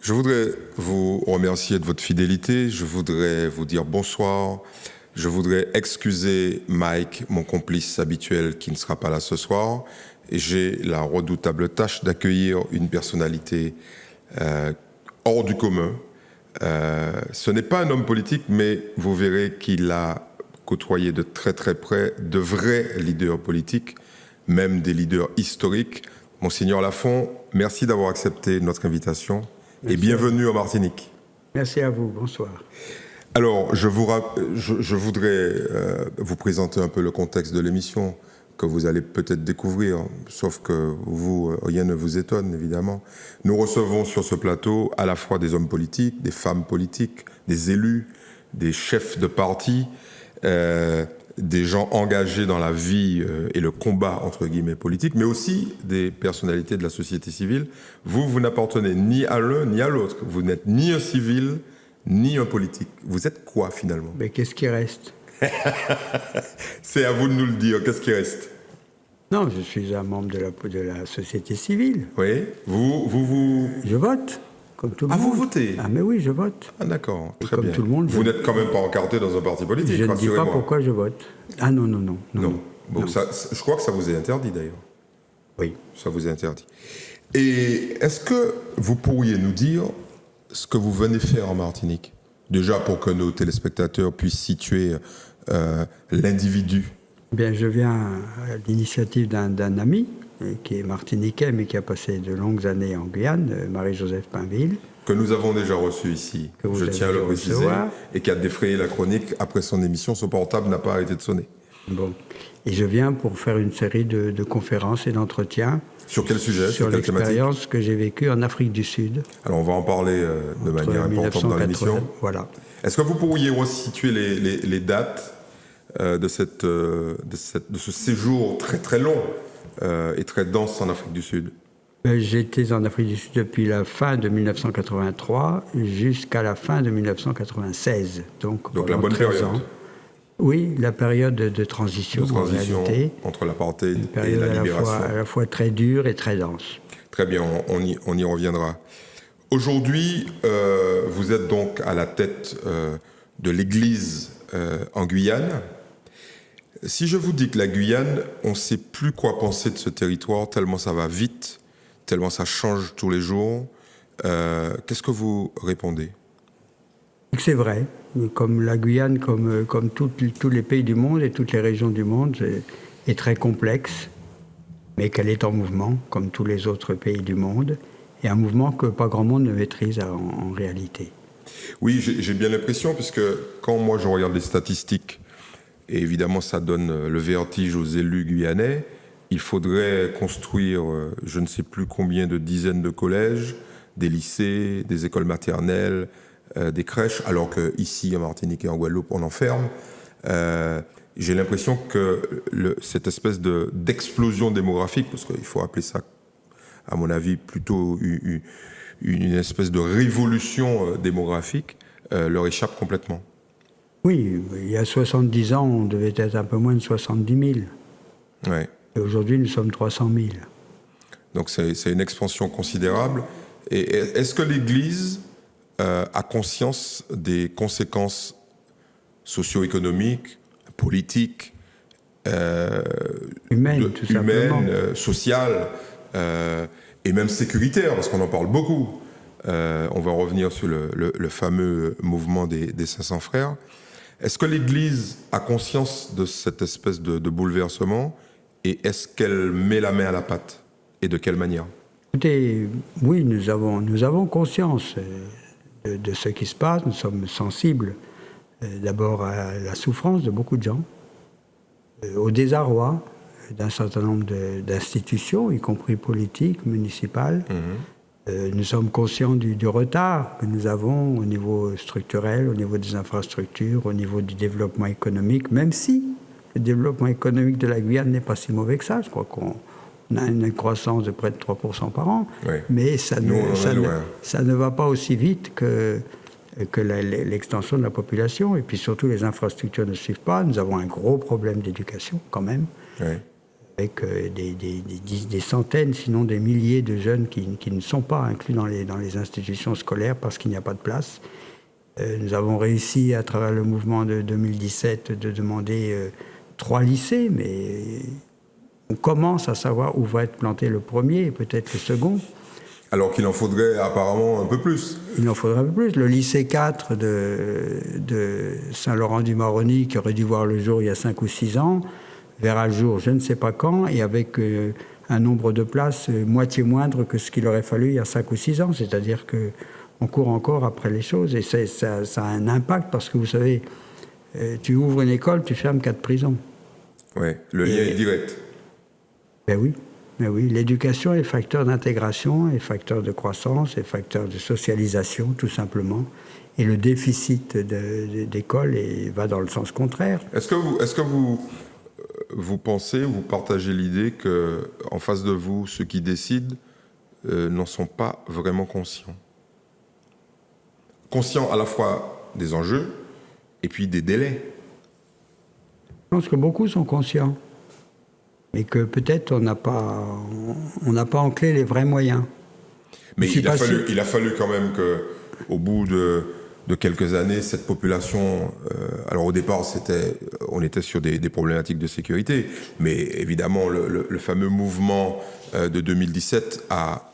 Je voudrais vous remercier de votre fidélité, je voudrais vous dire bonsoir, je voudrais excuser Mike, mon complice habituel qui ne sera pas là ce soir, et j'ai la redoutable tâche d'accueillir une personnalité hors du commun. Ce n'est pas un homme politique, mais vous verrez qu'il a côtoyé de très très près de vrais leaders politiques, même des leaders historiques. Monseigneur Lafont, merci d'avoir accepté notre invitation. Merci. Et bienvenue en Martinique. Merci à vous, bonsoir. Alors, je voudrais vous présenter un peu le contexte de l'émission que vous allez peut-être découvrir, sauf que vous, rien ne vous étonne, évidemment. Nous recevons sur ce plateau à la fois des hommes politiques, des femmes politiques, des élus, des chefs de parti, des gens engagés dans la vie et le combat, entre guillemets, politique, mais aussi des personnalités de la société civile. Vous n'appartenez ni à l'un ni à l'autre. Vous n'êtes ni un civil, ni un politique. Vous êtes quoi, finalement? Mais qu'est-ce qui reste? C'est à vous de nous le dire. Qu'est-ce qui reste? Non, je suis un membre de la société civile. Oui. Vous... Je vote, comme tout le monde. Ah, vous votez? Ah, mais oui, je vote. Ah, d'accord. Très comme bien. tout le monde, vous n'êtes quand même pas encarté dans un parti politique, je ne dis pas pourquoi je vote. Ah non. Non. Bon, non. Ça, je crois que ça vous est interdit, d'ailleurs. Oui. Ça vous est interdit. Et est-ce que vous pourriez nous dire ce que vous venez faire en Martinique? Déjà pour que nos téléspectateurs puissent situer l'individu. Bien, je viens à l'initiative d'un ami qui est martiniquais, mais qui a passé de longues années en Guyane, Marie-Joseph Pinville. Que nous avons déjà reçu ici, je tiens à le préciser, et qui a défrayé la chronique après son émission. Son portable n'a pas arrêté de sonner. Bon. Et je viens pour faire une série de conférences et d'entretiens. Sur quel sujet? Sur l'expérience que j'ai vécue en Afrique du Sud. Alors on va en parler de manière importante dans l'émission. Voilà. Est-ce que vous pourriez resituer les dates de ce séjour très très long et très dense en Afrique du Sud? J'étais en Afrique du Sud depuis la fin de 1983 jusqu'à la fin de 1996. Donc la bonne période. Ans. Oui, la période de transition en réalité. Entre l'apartheid et la libération. À la fois très dure et très dense. Très bien, on y reviendra. Aujourd'hui, vous êtes donc à la tête de l'Église en Guyane. Si je vous dis que la Guyane, on ne sait plus quoi penser de ce territoire, tellement ça va vite, tellement ça change tous les jours, qu'est-ce que vous répondez? C'est vrai. Comme la Guyane, comme tous les pays du monde et toutes les régions du monde, est très complexe, mais qu'elle est en mouvement, comme tous les autres pays du monde, et un mouvement que pas grand monde ne maîtrise en réalité. Oui, j'ai bien l'impression, puisque quand moi je regarde les statistiques, et évidemment ça donne le vertige aux élus guyanais, il faudrait construire je ne sais plus combien de dizaines de collèges, des lycées, des écoles maternelles, des crèches, alors qu'ici, en Martinique et en Guadeloupe, on en ferme. J'ai l'impression que cette espèce d'explosion démographique, parce qu'il faut appeler ça, à mon avis, plutôt une espèce de révolution démographique, leur échappe complètement. Oui, il y a 70 ans, on devait être un peu moins de 70 000. Ouais. Et aujourd'hui, nous sommes 300 000. Donc c'est une expansion considérable. Et est-ce que l'Église a conscience des conséquences socio-économiques, politiques, humaines, sociales et même sécuritaires, parce qu'on en parle beaucoup. On va revenir sur le fameux mouvement des 500 frères. Est-ce que l'Église a conscience de cette espèce de bouleversement et est-ce qu'elle met la main à la pâte? Et de quelle manière? Écoutez, oui, nous avons conscience de ce qui se passe. Nous sommes sensibles d'abord à la souffrance de beaucoup de gens, au désarroi d'un certain nombre d'institutions, y compris politiques, municipales. Nous sommes conscients du retard que nous avons au niveau structurel, au niveau des infrastructures, au niveau du développement économique, même si le développement économique de la Guyane n'est pas si mauvais que ça. Je crois qu'on a une croissance de près de 3% par an, oui. Mais ça ne va pas aussi vite que l'extension de la population. Et puis surtout, les infrastructures ne suivent pas. Nous avons un gros problème d'éducation quand même. Oui. avec des centaines, sinon des milliers de jeunes qui ne sont pas inclus dans les institutions scolaires parce qu'il n'y a pas de place. Nous avons réussi, à travers le mouvement de 2017, de demander 3 lycées, mais on commence à savoir où va être planté le premier et peut-être le second. Alors qu'il en faudrait apparemment un peu plus. Il en faudrait un peu plus. Le lycée 4 de Saint-Laurent-du-Maroni, qui aurait dû voir le jour il y a 5 ou 6 ans, verra le jour je ne sais pas quand, et avec un nombre de places moitié moindre que ce qu'il aurait fallu il y a 5 ou 6 ans. C'est-à-dire qu'on court encore après les choses, et ça a un impact, parce que vous savez, tu ouvres une école, tu fermes 4 prisons. Oui, le lien est direct. Ben oui. Mais oui, l'éducation est facteur d'intégration, est facteur de croissance, est facteur de socialisation, tout simplement. Et le déficit d'école va dans le sens contraire. Est-ce que vous pensez, vous partagez l'idée qu'en face de vous, ceux qui décident n'en sont pas vraiment conscients? Conscients à la fois des enjeux et puis des délais. Je pense que beaucoup sont conscients. Mais que peut-être on n'a pas en clé les vrais moyens. Mais il a fallu quand même qu'au bout de quelques années, cette population... alors au départ, on était sur des problématiques de sécurité, mais évidemment, le fameux mouvement de 2017 a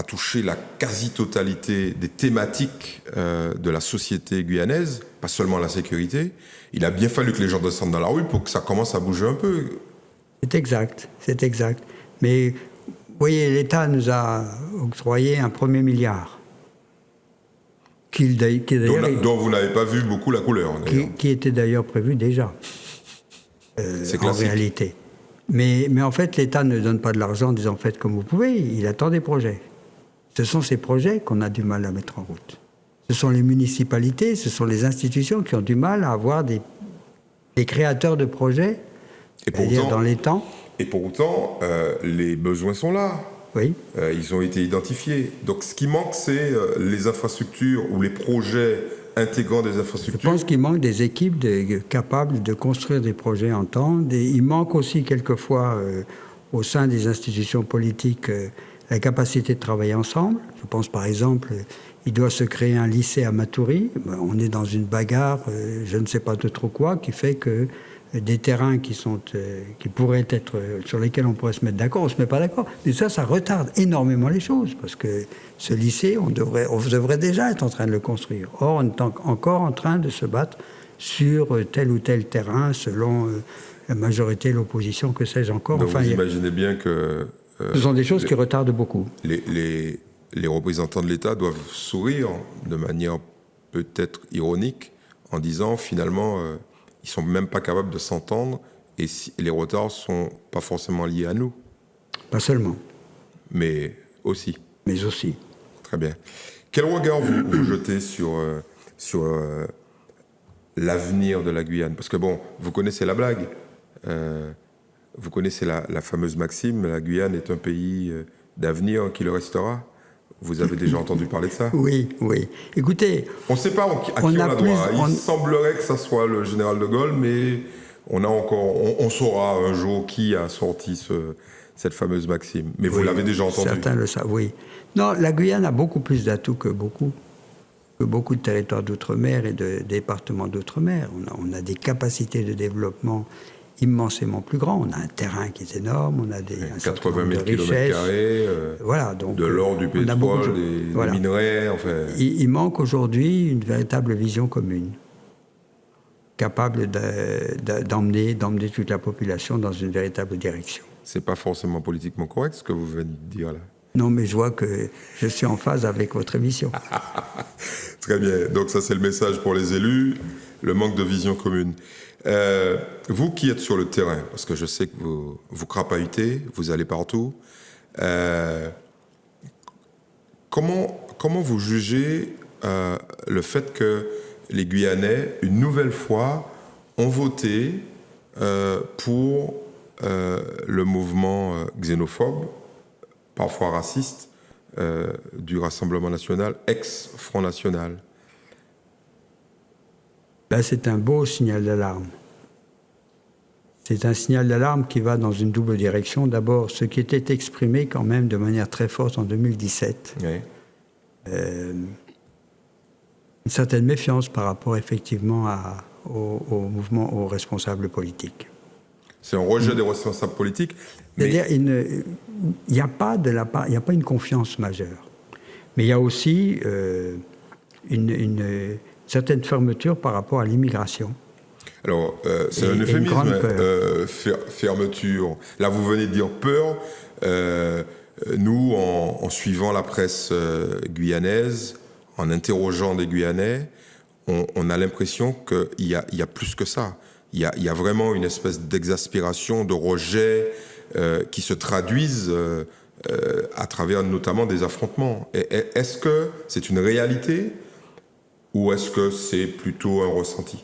touché la quasi-totalité des thématiques de la société guyanaise, pas seulement la sécurité. Il a bien fallu que les gens descendent dans la rue pour que ça commence à bouger un peu. C'est exact. Mais, vous voyez, l'État nous a octroyé un premier milliard. Dont vous n'avez pas vu beaucoup la couleur. Qui était d'ailleurs prévu déjà, en réalité. Mais en fait, l'État ne donne pas de l'argent en disant « faites comme vous pouvez », il attend des projets. Ce sont ces projets qu'on a du mal à mettre en route. Ce sont les municipalités, ce sont les institutions qui ont du mal à avoir des créateurs de projets, dans les temps. Et pourtant, les besoins sont là. Oui. Ils ont été identifiés. Donc ce qui manque, c'est les infrastructures ou les projets intégrant des infrastructures. Je pense qu'il manque des équipes capables de construire des projets en temps. Il manque aussi quelquefois, au sein des institutions politiques, la capacité de travailler ensemble. Je pense par exemple, il doit se créer un lycée à Matoury. On est dans une bagarre, je ne sais pas de trop quoi, qui fait que des terrains qui pourraient être, sur lesquels on pourrait se mettre d'accord, on ne se met pas d'accord. Mais ça retarde énormément les choses, parce que ce lycée, on devrait déjà être en train de le construire. Or, on est encore en train de se battre sur tel ou tel terrain, selon la majorité, l'opposition, que sais-je encore. Donc vous imaginez bien que... ce sont des choses qui retardent beaucoup. Les représentants de l'État doivent sourire de manière peut-être ironique en disant finalement ils ne sont même pas capables de s'entendre et les retards ne sont pas forcément liés à nous. Pas seulement. Mais aussi. Mais aussi. Très bien. Quel regard vous jetez sur l'avenir de la Guyane? Parce que bon, vous connaissez la blague. Vous connaissez la fameuse maxime, la Guyane est un pays d'avenir qui le restera. Vous avez déjà entendu parler de ça? Oui. Écoutez... On ne sait pas à qui on a droit. Il semblerait que ça soit le général de Gaulle, mais on saura un jour qui a sorti cette fameuse maxime. Mais vous l'avez déjà entendu. Certains le savent, oui. Non, la Guyane a beaucoup plus d'atouts que beaucoup de territoires d'outre-mer et de départements d'outre-mer. On a des capacités de développement immensément plus grand. On a un terrain qui est énorme, on a 80 000 km², voilà, donc, de l'or, du pétrole, des minerais. Enfin. Il manque aujourd'hui une véritable vision commune, capable d'emmener toute la population dans une véritable direction. C'est pas forcément politiquement correct ce que vous venez de dire là. Non, mais je vois que je suis en phase avec votre émission. Très bien. Donc ça, c'est le message pour les élus, le manque de vision commune. Vous qui êtes sur le terrain, parce que je sais que vous crapahutez, vous allez partout, comment vous jugez le fait que les Guyanais, une nouvelle fois, ont voté pour le mouvement xénophobe, parfois raciste, du Rassemblement national, ex-Front national? Là, c'est un beau signal d'alarme. c'est un signal d'alarme qui va dans une double direction. D'abord, ce qui était exprimé quand même de manière très forte en 2017. Oui. Une certaine méfiance par rapport effectivement au mouvement, aux responsables politiques. C'est un rejet des responsables politiques. C'est-à-dire, il n'y a pas une confiance majeure. Mais il y a aussi une certaine fermeture par rapport à l'immigration. Alors, c'est un euphémisme, fermeture. Là, vous venez de dire peur. Nous, en suivant la presse guyanaise, en interrogeant des Guyanais, on a l'impression qu'il y a plus que ça. Il y a vraiment une espèce d'exaspération, de rejet qui se traduisent à travers notamment des affrontements. Est-ce que c'est une réalité ou est-ce que c'est plutôt un ressenti ?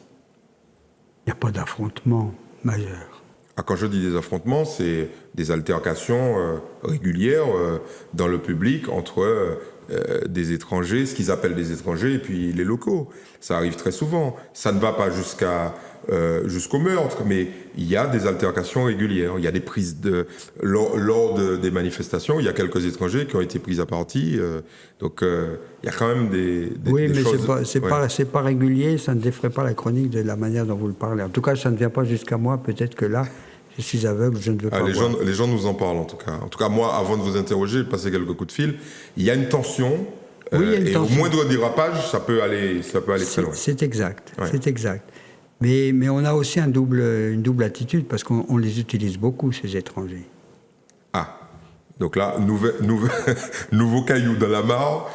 Il n'y a pas d'affrontement majeur. Quand je dis des affrontements, c'est des altercations régulières dans le public entre des étrangers, ce qu'ils appellent des étrangers, et puis les locaux. Ça arrive très souvent. Ça ne va pas jusqu'au meurtre, mais il y a des altercations régulières. Il y a des prises lors des manifestations, il y a quelques étrangers qui ont été pris à partie. Donc il y a quand même des choses... Oui, mais c'est pas régulier, ça ne défraie pas la chronique de la manière dont vous le parlez. En tout cas, ça ne vient pas jusqu'à moi. Peut-être que là, je suis aveugle, je ne veux pas voir. Les gens nous en parlent, en tout cas. En tout cas, moi, avant de vous interroger, j'ai passé quelques coups de fil. Il y a une tension. Oui, il y a une tension. Au moindre dérapage, ça peut aller très loin. C'est exact, c'est exact. Mais on a aussi une double attitude, parce qu'on les utilise beaucoup, ces étrangers. Donc là, nouveau caillou dans la mare.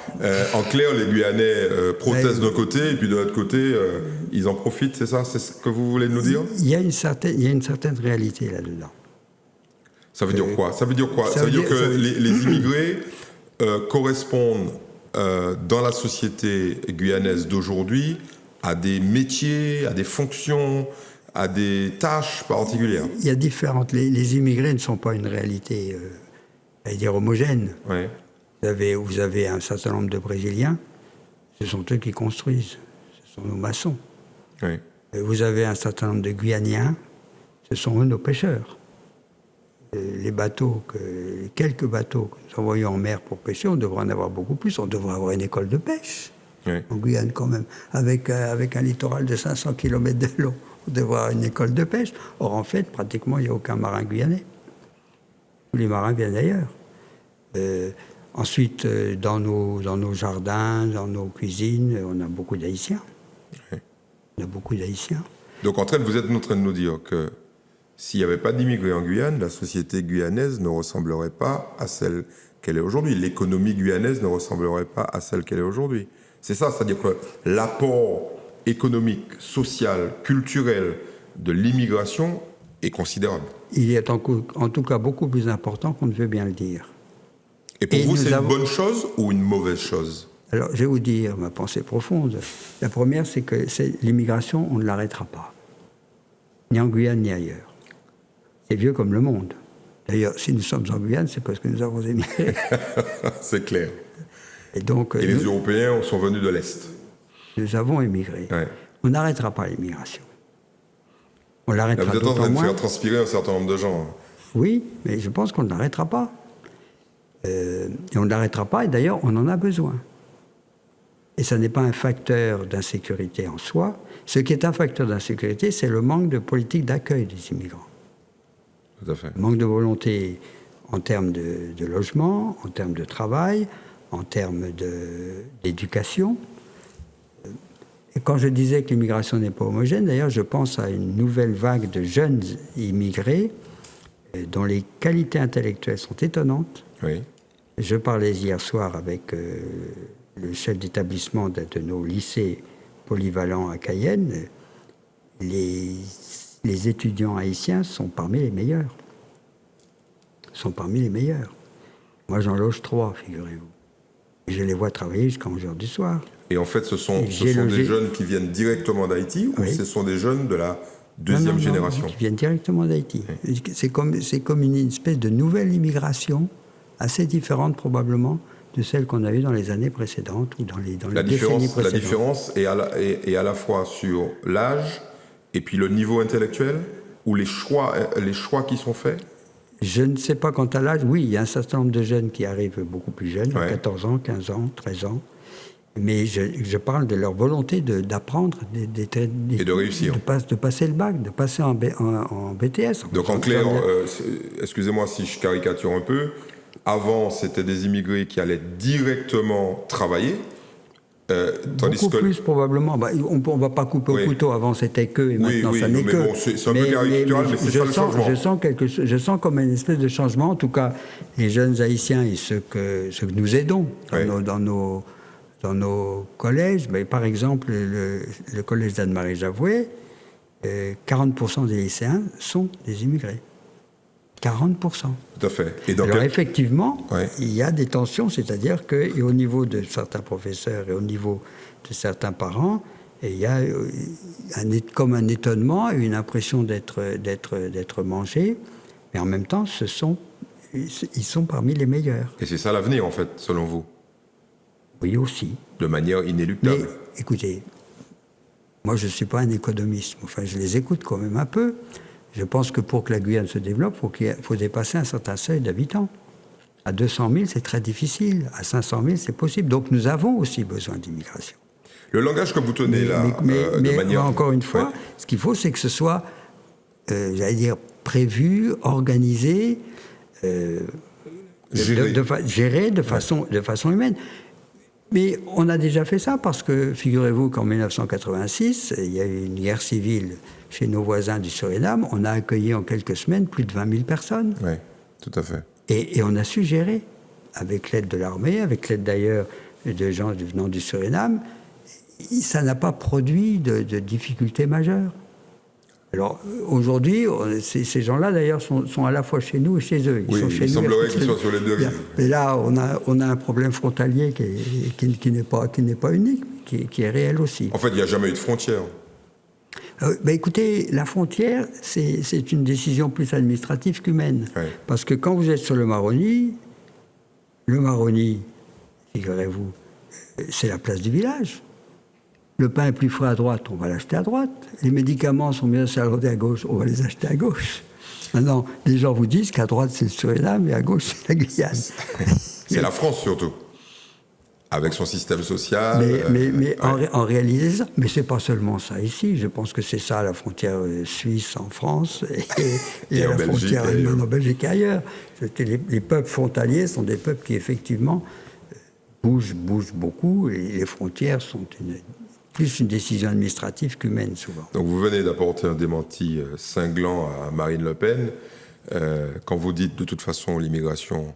En clair, les Guyanais protestent d'un côté, et puis de l'autre côté, ils en profitent, c'est ça ? C'est ce que vous voulez nous dire ? Il y a une certaine réalité là-dedans. Ça veut dire quoi ? Ça veut dire que les immigrés correspondent dans la société guyanaise d'aujourd'hui à des métiers, à des fonctions, à des tâches particulières. Il y a différentes... Les immigrés ne sont pas une réalité... homogène. Ouais. Vous avez un certain nombre de Brésiliens, ce sont eux qui construisent, ce sont nos maçons. Ouais. Vous avez un certain nombre de Guyaniens, ce sont eux nos pêcheurs. Les quelques bateaux que nous envoyons en mer pour pêcher, on devrait en avoir beaucoup plus, on devrait avoir une école de pêche. Ouais. En Guyane quand même, avec un littoral de 500 km de long, on devrait avoir une école de pêche. Or en fait, pratiquement, il n'y a aucun marin guyanais. Tous les marins viennent d'ailleurs. Ensuite, dans nos jardins, dans nos cuisines, on a beaucoup d'Haïtiens. Oui. On a beaucoup d'Haïtiens. Donc vous êtes en train de nous dire que s'il n'y avait pas d'immigrés en Guyane, la société guyanaise ne ressemblerait pas à celle qu'elle est aujourd'hui. L'économie guyanaise ne ressemblerait pas à celle qu'elle est aujourd'hui. C'est ça, c'est-à-dire que l'apport économique, social, culturel de l'immigration est considérable. Il est en tout cas beaucoup plus important qu'on ne veut bien le dire. Et pour vous, c'est une bonne chose ou une mauvaise chose ? Alors, je vais vous dire ma pensée profonde. La première, c'est que l'immigration, on ne l'arrêtera pas. Ni en Guyane, ni ailleurs. C'est vieux comme le monde. D'ailleurs, si nous sommes en Guyane, c'est parce que nous avons émigré. C'est clair. Et les Européens sont venus de l'Est. Nous avons émigré. Ouais. On n'arrêtera pas l'immigration. On l'arrêtera d'autant moins. Vous êtes en train de faire transpirer un certain nombre de gens. Oui, mais je pense qu'on ne l'arrêtera pas. Et on ne l'arrêtera pas, et d'ailleurs, on en a besoin. Et ça n'est pas un facteur d'insécurité en soi. Ce qui est un facteur d'insécurité, c'est le manque de politique d'accueil des immigrants. Tout à fait. Le manque de volonté en termes de logement, en termes de travail, en termes d'éducation. Et quand je disais que l'immigration n'est pas homogène, d'ailleurs, je pense à une nouvelle vague de jeunes immigrés dont les qualités intellectuelles sont étonnantes. Oui. Je parlais hier soir avec le chef d'établissement de nos lycées polyvalents à Cayenne. Les étudiants haïtiens sont parmi les meilleurs. Moi, j'en loge 3, figurez-vous. Et je les vois travailler jusqu'à 11h du soir. Et en fait, ce sont des jeunes qui viennent directement d'Haïti ou ce sont des jeunes de la deuxième génération qui viennent directement d'Haïti. Oui. C'est comme une espèce de nouvelle immigration, assez différente probablement de celle qu'on a eue dans les années précédentes ou dans les décennies précédentes. La différence est à la fois sur l'âge et puis le niveau intellectuel. ou les choix qui sont faits? Je ne sais pas quant à l'âge. Oui, il y a un certain nombre de jeunes qui arrivent beaucoup plus jeunes, à Ouais. 14 ans, 15 ans, 13 ans. Mais je parle de leur volonté d'apprendre Et de réussir. de passer le bac, de passer en BTS. Donc en clair, excusez-moi si je caricature un peu, avant c'était des immigrés qui allaient directement travailler, tandis beaucoup que... plus probablement. On ne va pas couper Oui. au couteau. Avant c'était que et Oui, maintenant oui, ça n'est mais que. bon, c'est un peu caricatural, mais c'est ça le changement. Je sens comme une espèce de changement. En tout cas, les jeunes Haïtiens et ceux que nous aidons Oui. dans nos collèges, mais par exemple le collège d'Anne-Marie Javoué, 40% des lycéens sont des immigrés. 40%. Tout à fait. Et donc, Alors effectivement, Ouais. il y a des tensions, c'est-à-dire qu'au niveau de certains professeurs et au niveau de certains parents, il y a comme un étonnement, une impression d'être mangés, mais en même temps, ils sont parmi les meilleurs. et c'est ça l'avenir, en fait, selon vous, Oui, aussi. de manière inéluctable. Mais écoutez, moi je ne suis pas un économiste, enfin je les écoute quand même un peu. Je pense que pour que la Guyane se développe, il faut dépasser un certain seuil d'habitants. À 200 000, c'est très difficile. À 500 000, c'est possible. Donc nous avons aussi besoin d'immigration. Le langage que vous tenez là, de manière... encore une fois, Ouais. ce qu'il faut, c'est que ce soit, j'allais dire, prévu, organisé, géré de façon humaine. Mais on a déjà fait ça parce que, figurez-vous qu'en 1986, il y a eu une guerre civile chez nos voisins du Suriname. On a accueilli en quelques semaines plus de 20 000 personnes. Oui, tout à fait. Et on a su gérer, avec l'aide de l'armée, avec l'aide d'ailleurs de gens venant du Suriname. Ça n'a pas produit de difficultés majeures. Alors aujourd'hui, ces gens-là d'ailleurs sont à la fois chez nous et chez eux. Oui, sont chez il nous semblerait qu'ils soient sur les deux rives. Mais là, on a un problème frontalier qui n'est pas unique, qui est réel aussi. En fait, il n'y a jamais eu de frontière. Écoutez, la frontière, c'est une décision plus administrative qu'humaine. Ouais. Parce que quand vous êtes sur le Maroni, figurez-vous, c'est la place du village. Le pain est plus frais à droite, on va l'acheter à droite. Les médicaments sont mieux achalandés à gauche, on va les acheter à gauche. Maintenant, les gens vous disent qu'à droite, c'est le Suriname et à gauche, c'est la Guyane. C'est la France surtout, avec son système social. Mais en réalité, ça. Mais c'est pas seulement ça ici. Je pense que c'est ça à la frontière suisse en France et à la frontière allemande en Belgique et ailleurs. Les peuples frontaliers sont des peuples qui effectivement bougent beaucoup et les frontières sont plus une décision administrative qu'humaine souvent. Donc vous venez d'apporter un démenti cinglant à Marine Le Pen. Quand vous dites de toute façon l'immigration,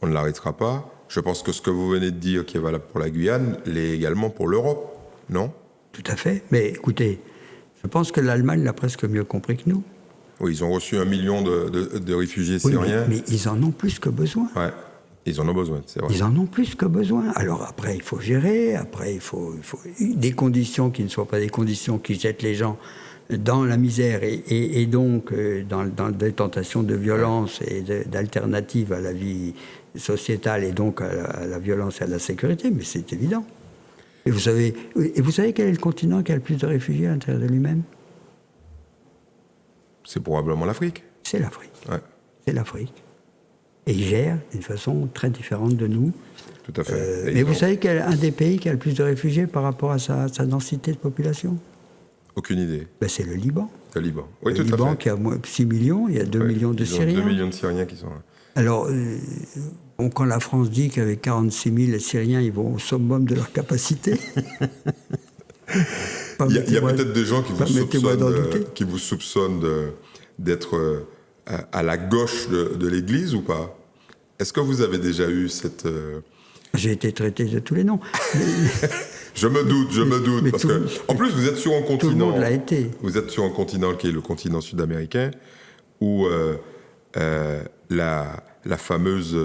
on ne l'arrêtera pas, je pense que ce que vous venez de dire qui est valable pour la Guyane l'est également pour l'Europe, non? Tout à fait. Mais écoutez, je pense que l'Allemagne l'a presque mieux compris que nous. Oui, ils ont reçu 1 million de réfugiés Oui, syriens. mais ils en ont plus que besoin. Ouais, ils en ont besoin, c'est vrai. Ils en ont plus que besoin. Alors après, il faut gérer, après il faut des conditions qui ne soient pas des conditions qui jettent les gens dans la misère et donc dans des tentations de violence et d'alternatives à la vie sociétale et donc à la violence et à la sécurité, mais c'est évident. Et vous savez quel est le continent qui a le plus de réfugiés à l'intérieur de lui-même? C'est probablement l'Afrique. C'est l'Afrique. Ouais, C'est l'Afrique. Et il gère d'une façon très différente de nous. tout à fait. Mais vous savez quel est un des pays qui a le plus de réfugiés par rapport à sa densité de population? Aucune idée. C'est le Liban. Le Liban. Oui, Le tout Liban à fait. qui a 6 millions, il y a 2 millions de ils ont Syriens. 2 millions de Syriens qui sont là. Alors, quand la France dit qu'avec 46 000 Syriens, ils vont au summum de leur capacité... Il y a peut-être des gens qui vous soupçonnent d'être à la gauche de l'Église ou pas? Est-ce que vous avez déjà eu cette... J'ai été traité de tous les noms. Je me doute, mais parce que en plus vous êtes sur un continent... Tout le monde l'a été. Vous êtes sur un continent qui est le continent sud-américain, où la fameuse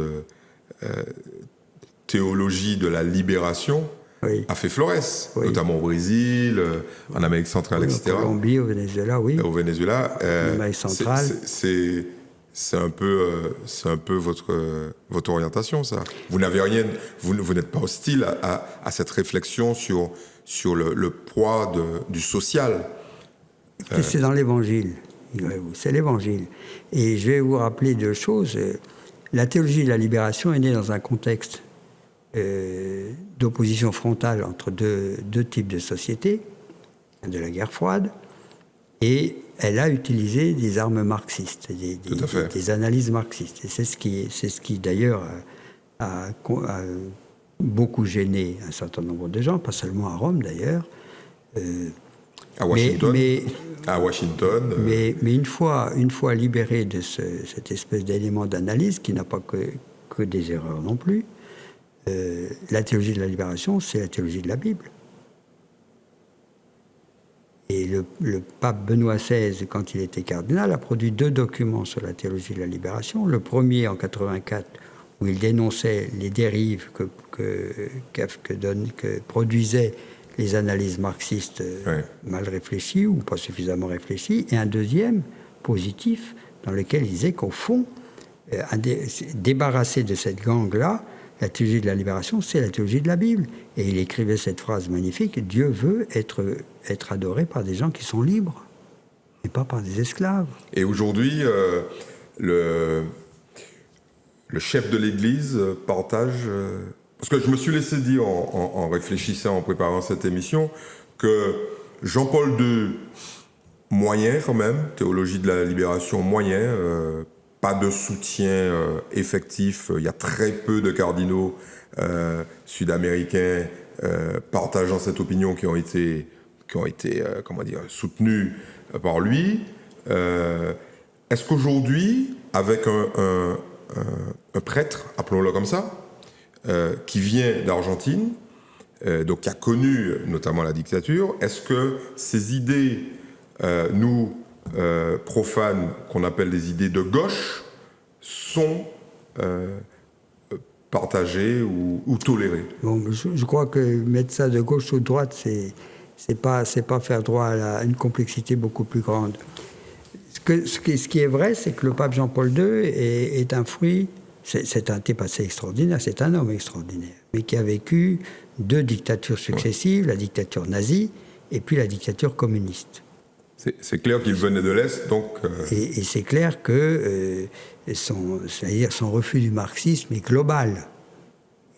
théologie de la libération a fait florès, notamment au Brésil, en Amérique centrale, etc. En Colombie, au Venezuela, oui. Au Venezuela, en Amérique centrale. C'est un peu votre orientation, ça. Vous n'avez rien, vous n'êtes pas hostile à cette réflexion sur le poids du social. C'est dans l'Évangile. C'est l'Évangile. Et je vais vous rappeler deux choses. La théologie de la libération est née dans un contexte d'opposition frontale entre deux types de sociétés, de la guerre froide, et elle a utilisé des armes marxistes, des analyses marxistes. Et c'est ce qui d'ailleurs a beaucoup gêné un certain nombre de gens, pas seulement à Rome d'ailleurs. À Washington. À Washington. Mais une fois libéré de cette espèce d'élément d'analyse, qui n'a pas que des erreurs non plus, la théologie de la libération, c'est la théologie de la Bible. Et le pape Benoît XVI, quand il était cardinal, a produit 2 documents sur la théologie de la libération. Le premier, en 84, où il dénonçait les dérives que produisaient les analyses marxistes mal réfléchies ou pas suffisamment réfléchies. Et un deuxième, positif, dans lequel il disait qu'au fond, débarrassé de cette gangue-là, la théologie de la libération, c'est la théologie de la Bible. Et il écrivait cette phrase magnifique, Dieu veut être adoré par des gens qui sont libres, et pas par des esclaves. Et aujourd'hui, le chef de l'Église partage... parce que je me suis laissé dire, en réfléchissant, en préparant cette émission, que Jean-Paul II, moyen quand même, théologie de la libération moyen, pas de soutien effectif. Il y a très peu de cardinaux sud-américains partageant cette opinion qui ont été soutenus par lui. Est-ce qu'aujourd'hui, avec un prêtre, appelons-le comme ça, qui vient d'Argentine, donc qui a connu notamment la dictature, est-ce que ces idées, profanes, qu'on appelle des idées de gauche, sont partagées ou tolérées? Bon, je crois que mettre ça de gauche ou de droite, c'est pas faire droit à une complexité beaucoup plus grande. Ce qui est vrai, c'est que le pape Jean-Paul II est un fruit. C'est un type assez extraordinaire, c'est un homme extraordinaire, mais qui a vécu 2 dictatures successives, la dictature nazie et puis la dictature communiste. C'est clair qu'il venait de l'Est, donc... Et c'est clair que son refus du marxisme est global.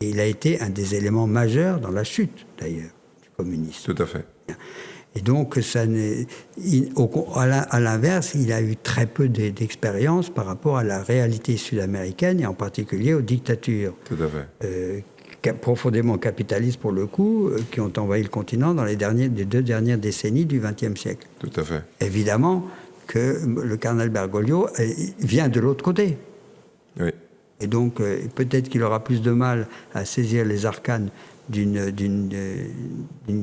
Et il a été un des éléments majeurs dans la chute, d'ailleurs, du communisme. Tout à fait. Et donc, à l'inverse, il a eu très peu d'expérience par rapport à la réalité sud-américaine et en particulier aux dictatures. Tout à fait. Profondément capitalistes pour le coup, qui ont envahi le continent dans les 2 dernières décennies du XXe siècle. Tout à fait. Évidemment que le cardinal Bergoglio vient de l'autre côté. Oui. Et donc, peut-être qu'il aura plus de mal à saisir les arcanes d'une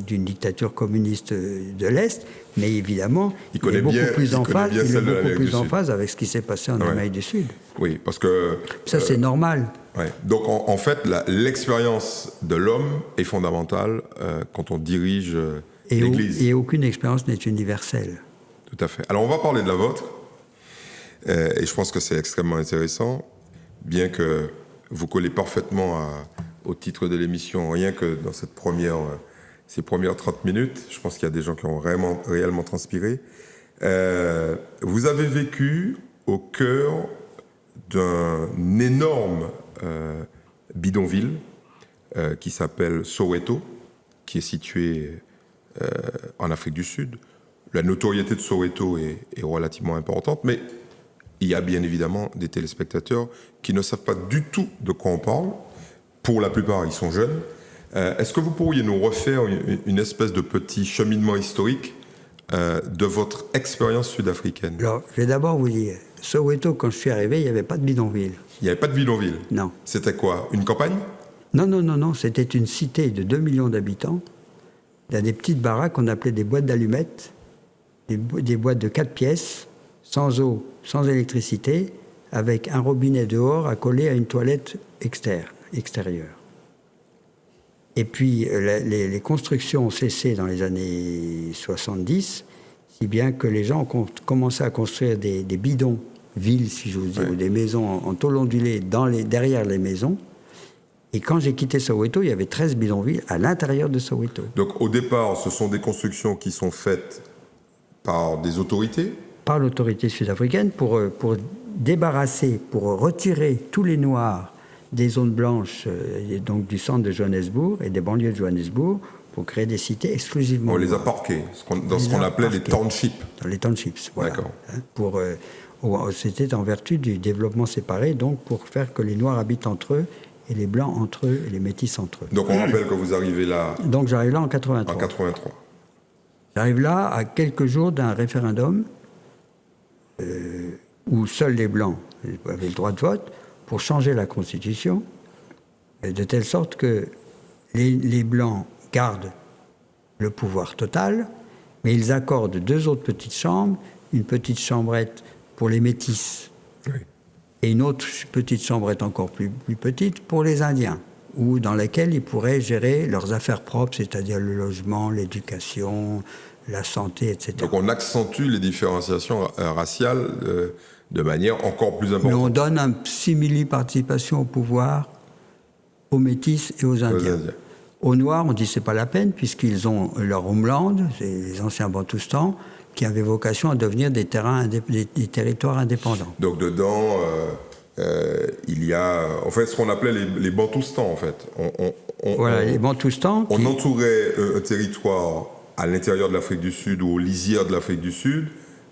dictature communiste de l'Est, mais évidemment, il est beaucoup plus en phase avec ce qui s'est passé en Amérique du Sud. Oui, parce que... Ça, c'est normal. Ouais. Donc, en fait, l'expérience de l'homme est fondamentale quand on dirige l'Église. Et aucune expérience n'est universelle. Tout à fait. Alors, on va parler de la vôtre, et je pense que c'est extrêmement intéressant, bien que vous collez parfaitement au titre de l'émission, rien que dans ces premières 30 minutes. Je pense qu'il y a des gens qui ont réellement transpiré. Vous avez vécu au cœur d'un énorme bidonville qui s'appelle Soweto, qui est situé en Afrique du Sud. La notoriété de Soweto est relativement importante, mais il y a bien évidemment des téléspectateurs qui ne savent pas du tout de quoi on parle. Pour la plupart, ils sont jeunes. Est-ce que vous pourriez nous refaire une espèce de petit cheminement historique de votre expérience sud-africaine? Alors, je vais d'abord vous dire, Soweto, quand je suis arrivé, il n'y avait pas de bidonville. Il n'y avait pas de bidonville? Non. C'était quoi? Une campagne? Non. C'était une cité de 2 millions d'habitants. Il y a des petites baraques qu'on appelait des boîtes d'allumettes, des boîtes de 4 pièces, sans eau, sans électricité, avec un robinet dehors accolé à une toilette extérieure. Et puis, les constructions ont cessé dans les années 70, si bien que les gens ont commencé à construire des bidonvilles, si j'ose dire, ou des maisons en tôle ondulée derrière les maisons. Et quand j'ai quitté Soweto, il y avait 13 bidonvilles à l'intérieur de Soweto. Donc, au départ, ce sont des constructions qui sont faites par des autorités? par l'autorité sud-africaine pour débarrasser, pour retirer tous les Noirs des zones blanches, et donc du centre de Johannesburg et des banlieues de Johannesburg, pour créer des cités exclusivement. On les a parqués, dans ce qu'on appelait les townships. Dans les townships, voilà. D'accord. C'était en vertu du développement séparé, donc pour faire que les Noirs habitent entre eux, et les Blancs entre eux, et les Métis entre eux. Donc on rappelle que vous arrivez là... Donc j'arrive là en 83. En 83. J'arrive là à quelques jours d'un référendum où seuls les Blancs avaient le droit de vote pour changer la Constitution, de telle sorte que les Blancs gardent le pouvoir total, mais ils accordent 2 autres petites chambres, une petite chambrette pour les Métis, oui, et une autre petite chambrette encore plus petite pour les Indiens, ou dans laquelle ils pourraient gérer leurs affaires propres, c'est-à-dire le logement, l'éducation, la santé, etc. Donc on accentue les différenciations raciales de manière encore plus importante. Mais on donne une simili-participation au pouvoir aux Métis et aux Indiens. Aux Noirs, on dit c'est pas la peine, puisqu'ils ont leur homeland, c'est les anciens Bantoustans, qui avaient vocation à devenir des territoires indépendants. Donc dedans, il y a en fait ce qu'on appelait les Bantoustans, en fait. Les Bantoustans. On entourait un territoire à l'intérieur de l'Afrique du Sud ou aux lisières de l'Afrique du Sud,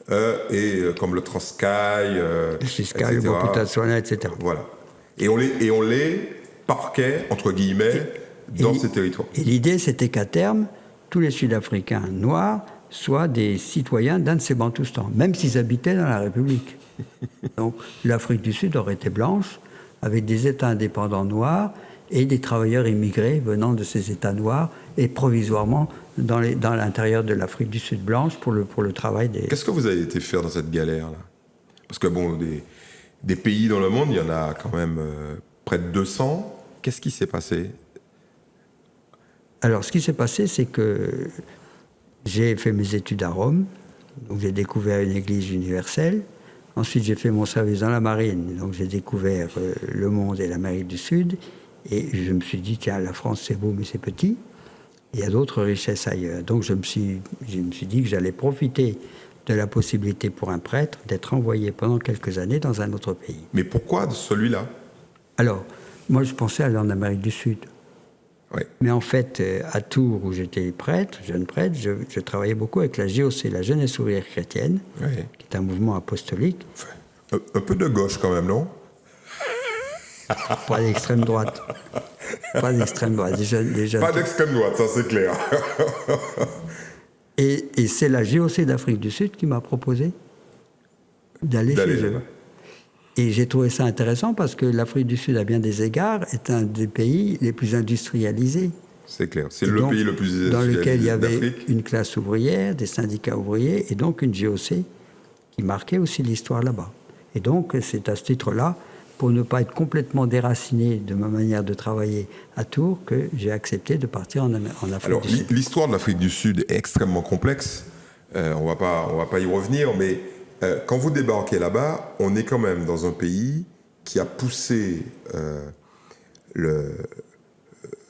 comme le Transkei, le Ciskei, le Bophuthatswana, etc. Voilà. Et on les parquait, entre guillemets, dans ces territoires. Et l'idée, c'était qu'à terme, tous les Sud-Africains noirs soient des citoyens d'un de ces Bantoustans, même s'ils habitaient dans la République. Donc l'Afrique du Sud aurait été blanche, avec des États indépendants noirs et des travailleurs immigrés venant de ces États noirs, et provisoirement dans l'intérieur de l'Afrique du Sud blanche pour le travail des... Qu'est-ce que vous avez été faire dans cette galère-là? Parce que bon, des pays dans le monde, il y en a quand même près de 200. Qu'est-ce qui s'est passé? Alors, ce qui s'est passé, c'est que j'ai fait mes études à Rome, donc j'ai découvert une église universelle. Ensuite, j'ai fait mon service dans la marine, donc j'ai découvert le monde et l'Amérique du Sud. Et je me suis dit, tiens, la France, c'est beau, mais c'est petit. Il y a d'autres richesses ailleurs. Donc, je me suis dit que j'allais profiter de la possibilité pour un prêtre d'être envoyé pendant quelques années dans un autre pays. Mais pourquoi celui-là? Alors, moi, je pensais aller en Amérique du Sud. Oui. Mais en fait, à Tours, où j'étais prêtre, jeune prêtre, je travaillais beaucoup avec la JOC, la Jeunesse ouvrière chrétienne, oui, qui est un mouvement apostolique. Enfin, un peu de gauche quand même, non? Pas d'extrême droite. Pas d'extrême droite. Pas d'extrême droite, ça c'est clair. Et c'est la JOC d'Afrique du Sud qui m'a proposé d'aller chez eux. Et j'ai trouvé ça intéressant parce que l'Afrique du Sud, à bien des égards, est un des pays les plus industrialisés. C'est clair, c'est le pays le plus industrialisé dans lequel il y avait d'Afrique. Une classe ouvrière, des syndicats ouvriers, et donc une JOC qui marquait aussi l'histoire là-bas. Et donc, c'est à ce titre-là, pour ne pas être complètement déraciné de ma manière de travailler à Tours, que j'ai accepté de partir en Afrique du Sud. L'histoire de l'Afrique du Sud est extrêmement complexe. On va pas y revenir, mais quand vous débarquez là-bas, on est quand même dans un pays qui a poussé le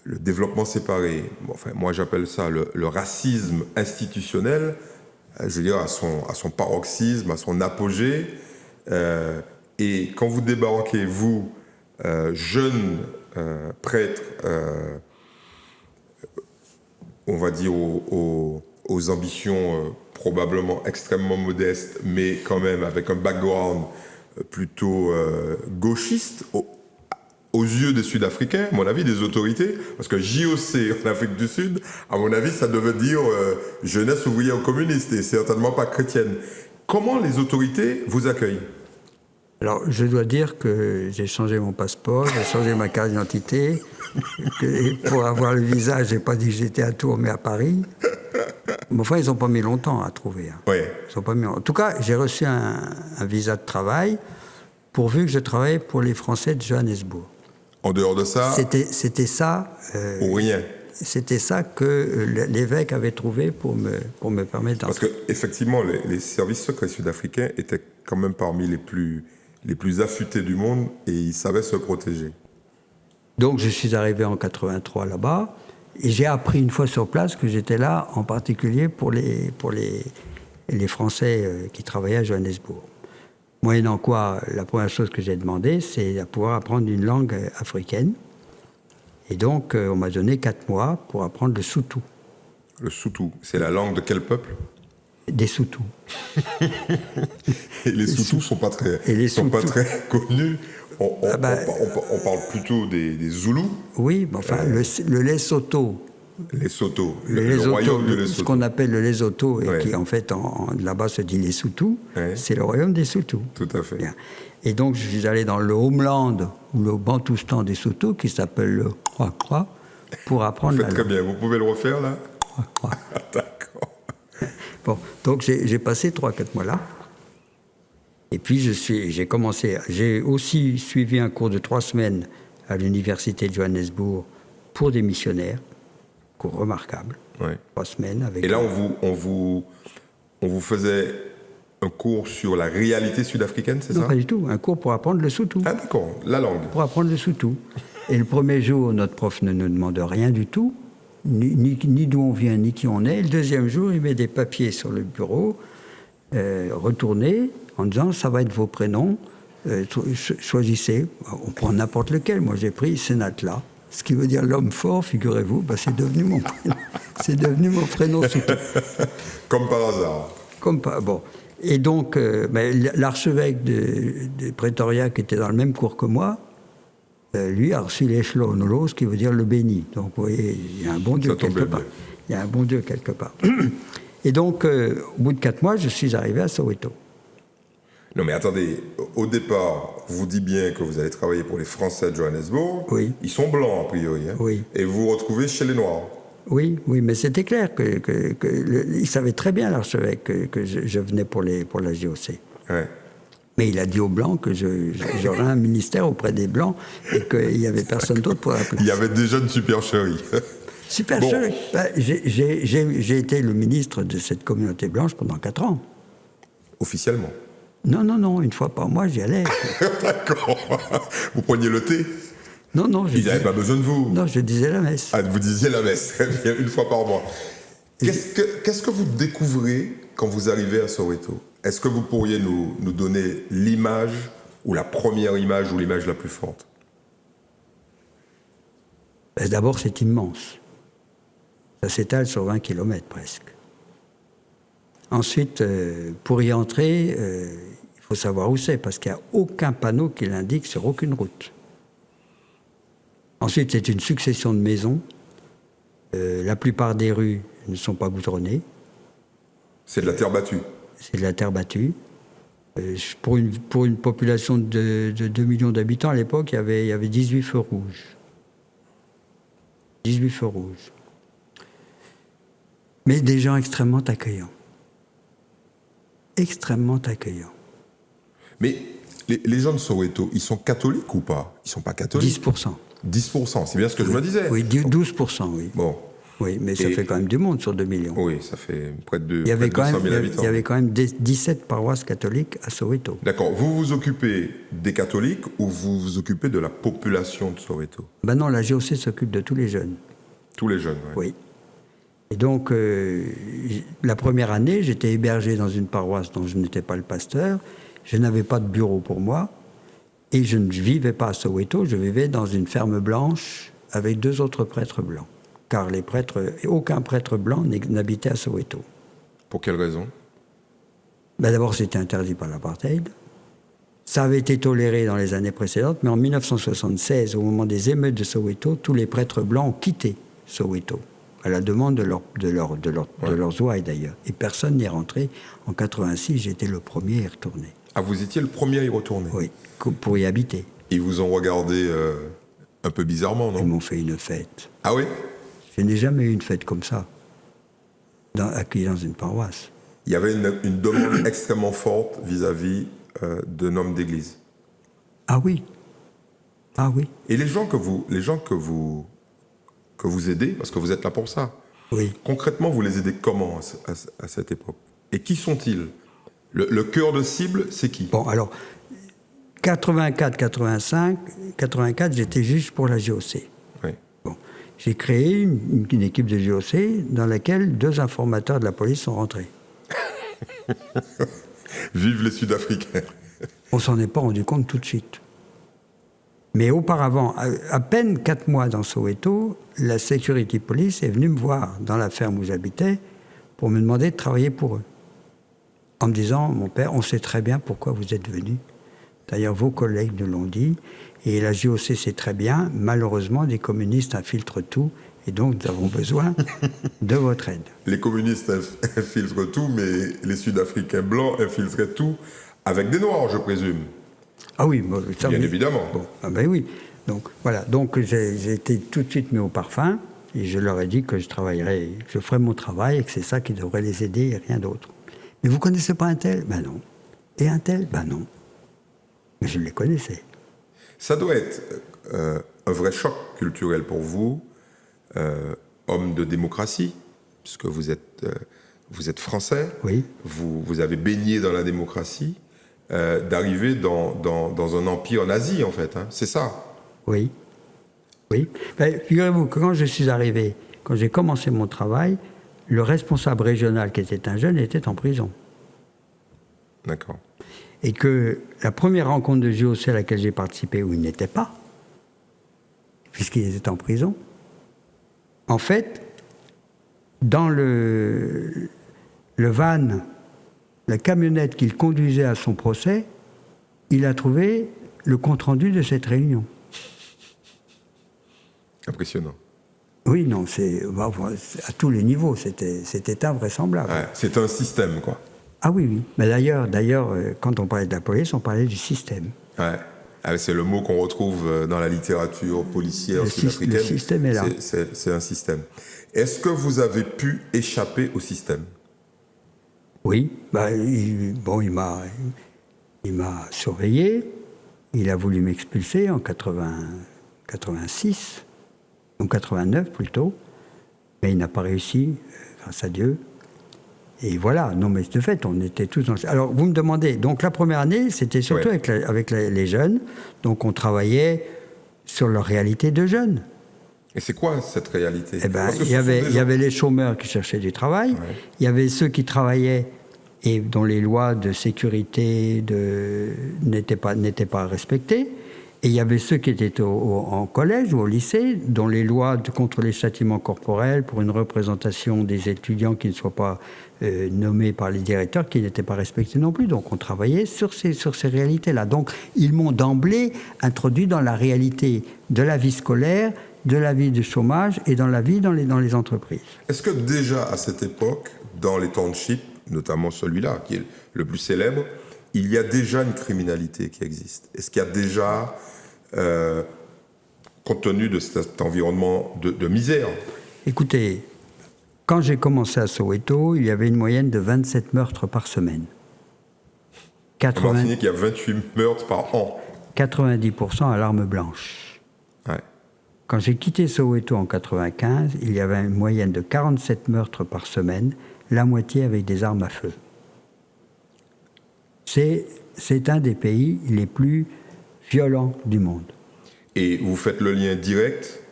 développement séparé. Bon, enfin, moi, j'appelle ça le racisme institutionnel, je veux dire, à son paroxysme, à son apogée. Et quand vous débarquez, vous, jeune prêtre, on va dire aux ambitions probablement extrêmement modestes, mais quand même avec un background plutôt gauchiste, aux yeux des Sud-Africains, à mon avis, des autorités, parce que JOC en Afrique du Sud, à mon avis, ça devait dire jeunesse ouvrière communiste, et certainement pas chrétienne. Comment les autorités vous accueillent ? Alors, je dois dire que j'ai changé mon passeport, j'ai changé ma carte d'identité. Et pour avoir le visa, j'ai pas dit que j'étais à Tours, mais à Paris. Mais enfin, ils n'ont pas mis longtemps à trouver. Hein. Oui. Ils ont pas mis... En tout cas, j'ai reçu un visa de travail pourvu que je travaillais pour les Français de Johannesburg. En dehors de ça, c'était ça. Ou rien. C'était ça que l'évêque avait trouvé pour me permettre d'entrer. Parce qu'effectivement, les services secrets sud-africains étaient quand même parmi les plus affûtés du monde, et ils savaient se protéger. Donc je suis arrivé en 83 là-bas, et j'ai appris une fois sur place que j'étais là en particulier pour les les Français qui travaillaient à Johannesburg. Moyennant quoi, la première chose que j'ai demandé, c'est de pouvoir apprendre une langue africaine. Et donc, on m'a donné 4 mois pour apprendre le Soutou. Le Soutou, c'est la langue de quel peuple? Des Soutous. Et les Soutous sont pas très connus. On parle plutôt des Zoulous. Oui, mais enfin, le Lesotho. Lesotho, le royaume de Lesotho. Ce qu'on appelle le Lesotho, et qui en fait là-bas se dit les Soutous, c'est le royaume des Soutous. Tout à fait. Bien. Et donc je suis allé dans le homeland, ou le Bantoustan des Soutous, qui s'appelle le Croix-Croix, pour apprendre la langue. Très bien, vous pouvez le refaire là? Croix-Croix. D'accord. Bon, donc j'ai passé 3-4 mois là. Et puis j'ai aussi suivi un cours de 3 semaines à l'université de Johannesburg pour des missionnaires. Cours remarquable. 3 semaines avec. Et là, on vous faisait un cours sur la réalité sud-africaine, c'est ça? Non, pas du tout. Un cours pour apprendre le Soutou. Ah d'accord, la langue. Pour apprendre le Soutou. Et le premier jour, notre prof ne nous demande rien du tout, ni d'où on vient, ni qui on est. Le deuxième jour, il met des papiers sur le bureau, retournés, en disant ça va être vos prénoms, choisissez. On prend n'importe lequel. Moi, j'ai pris Sénatla. Ce qui veut dire l'homme fort, figurez-vous, c'est devenu mon prénom. C'est devenu mon prénom Soutou. Comme par hasard. Bon. Et donc, l'archevêque de Pretoria, qui était dans le même cours que moi, lui a reçu l'échelon Nolo, ce qui veut dire le béni. Donc, vous voyez, il y a un bon Dieu quelque part. Il y a un bon Dieu quelque part. Et donc, au bout de 4 mois, je suis arrivé à Soweto. Non mais attendez, au départ, vous dites bien que vous allez travailler pour les Français de Johannesburg. Oui. Ils sont blancs, a priori. Hein. Oui. Et vous vous retrouvez chez les Noirs. Oui, mais c'était clair il savait très bien, l'archevêque, que je venais pour la JOC. Ouais. Mais il a dit aux Blancs que j'aurais un ministère auprès des Blancs et qu'il n'y avait personne d'autre pour la place. Il y avait déjà une supercherie. Supercherie. Bon. J'ai été le ministre de cette communauté blanche pendant 4 ans. Officiellement? Non, une fois par mois, j'y allais. D'accord. Vous preniez le thé? Non. Ils n'avaient pas besoin de vous? Non, je disais la messe. Ah, vous disiez la messe, très bien, une fois par mois. Qu'est-ce que vous découvrez quand vous arrivez à Soweto? Est-ce que vous pourriez nous donner l'image, ou la première image, ou l'image la plus forte? D'abord, c'est immense. Ça s'étale sur 20 km presque. Ensuite, pour y entrer, il faut savoir où c'est, parce qu'il n'y a aucun panneau qui l'indique sur aucune route. Ensuite, c'est une succession de maisons. La plupart des rues ne sont pas goudronnées. C'est de la terre battue? C'est de la terre battue. Pour une population de 2 millions d'habitants, à l'époque, il y avait 18 feux rouges. 18 feux rouges. Mais des gens extrêmement accueillants. Extrêmement accueillants. Mais les gens de Soweto, ils sont catholiques ou pas? Ils ne sont pas catholiques? 10%. 10%, c'est bien ce que je me disais. Oui, 12%, oui. Bon. Oui, mais ça fait quand même du monde sur 2 millions. Oui, ça fait près de 200 000 habitants. Il y avait quand même 17 paroisses catholiques à Soweto. D'accord. Vous vous occupez des catholiques ou vous vous occupez de la population de Soweto? Ben non, la JOC s'occupe de tous les jeunes. Tous les jeunes, oui. Et donc, la première année, j'étais hébergé dans une paroisse dont je n'étais pas le pasteur. Je n'avais pas de bureau pour moi. Et je ne vivais pas à Soweto, je vivais dans une ferme blanche avec 2 autres prêtres blancs. Car aucun prêtre blanc n'habitait à Soweto. Pour quelle raison? D'abord, c'était interdit par l'apartheid. Ça avait été toléré dans les années précédentes, mais en 1976, au moment des émeutes de Soweto, tous les prêtres blancs ont quitté Soweto, à la demande de leurs ouailles d'ailleurs. Et personne n'y est rentré. En 86, j'étais le premier à y retourner. Ah, vous étiez le premier à y retourner? Oui, pour y habiter. Ils vous ont regardé un peu bizarrement, non? Ils m'ont fait une fête. Ah oui? Je n'ai jamais eu une fête comme ça, accueilli dans une paroisse. Il y avait une demande extrêmement forte vis-à-vis d'un homme d'église. Ah oui. Ah oui. Et les gens que vous aidez, parce que vous êtes là pour ça, oui. Concrètement, vous les aidez comment à cette époque? Et qui sont-ils? Le cœur de cible, c'est qui? Bon, alors, 84, j'étais juge pour la JOC. Oui. Bon, j'ai créé une équipe de JOC dans laquelle 2 informateurs de la police sont rentrés. Vive les Sud-Africains. On s'en est pas rendu compte tout de suite. Mais auparavant, à peine 4 mois dans Soweto, la Security Police est venue me voir dans la ferme où j'habitais pour me demander de travailler pour eux. En me disant, mon père, on sait très bien pourquoi vous êtes venu. D'ailleurs, vos collègues nous l'ont dit. Et la JOC sait très bien, malheureusement, des communistes infiltrent tout. Et donc, nous avons besoin de votre aide. Les communistes infiltrent tout, mais les Sud-Africains blancs infiltraient tout avec des Noirs, je présume. Ah oui, bon, ça, bien oui. évidemment. Bon, ah ben oui. Donc voilà. Donc j'ai été tout de suite mis au parfum et je leur ai dit que je travaillerais, que je ferais mon travail et que c'est ça qui devrait les aider et rien d'autre. Mais vous connaissez pas un tel? Ben non. Et un tel? Ben non. Mais je les connaissais. Ça doit être un vrai choc culturel pour vous, homme de démocratie, puisque vous êtes français. Oui. Vous avez baigné dans la démocratie. D'arriver dans un empire nazi, en fait. Hein. C'est ça. Oui. Oui. Ben, figurez-vous que quand je suis arrivé, quand j'ai commencé mon travail, le responsable régional, qui était un jeune, était en prison. D'accord. Et que la première rencontre de JOC à laquelle j'ai participé, où il n'était pas, puisqu'il était en prison, en fait, dans le van, la camionnette qu'il conduisait à son procès, il a trouvé le compte-rendu de cette réunion. Impressionnant. Oui, non, c'est à tous les niveaux, c'était invraisemblable. Ouais, c'est un système, quoi. Ah oui, oui. Mais d'ailleurs, quand on parlait de la police, on parlait du système. Ouais. Ah, c'est le mot qu'on retrouve dans la littérature policière sud-africaine. Le système est là. C'est un système. Est-ce que vous avez pu échapper au système ? Oui, il m'a surveillé, il a voulu m'expulser en 86, en 89 plutôt, mais il n'a pas réussi, grâce à Dieu. Et voilà, non mais de fait, on était tous dans... Alors vous me demandez, donc la première année, c'était surtout avec les jeunes, donc on travaillait sur leur réalité de jeunes. Et c'est quoi cette réalité ? Eh ben, il y avait les chômeurs qui cherchaient du travail, il y avait ceux qui travaillaient et dont les lois de sécurité n'étaient pas respectées, et il y avait ceux qui étaient en collège ou au lycée, dont les lois contre les châtiments corporels pour une représentation des étudiants qui ne soient pas nommés par les directeurs, qui n'étaient pas respectées non plus. Donc on travaillait sur ces réalités-là. Donc ils m'ont d'emblée introduit dans la réalité de la vie scolaire, de la vie du chômage et dans la vie dans les entreprises. Est-ce que déjà à cette époque, dans les townships, notamment celui-là, qui est le plus célèbre, il y a déjà une criminalité qui existe? Est-ce qu'il y a déjà, compte tenu de cet environnement de misère? Écoutez, quand j'ai commencé à Soweto, il y avait une moyenne de 27 meurtres par semaine. En Martinique, il y a 28 meurtres par an. 90% à l'arme blanche. Ouais. Quand j'ai quitté Soweto en 95, il y avait une moyenne de 47 meurtres par semaine, la moitié avec des armes à feu. C'est un des pays les plus violents du monde. Et vous faites le lien direct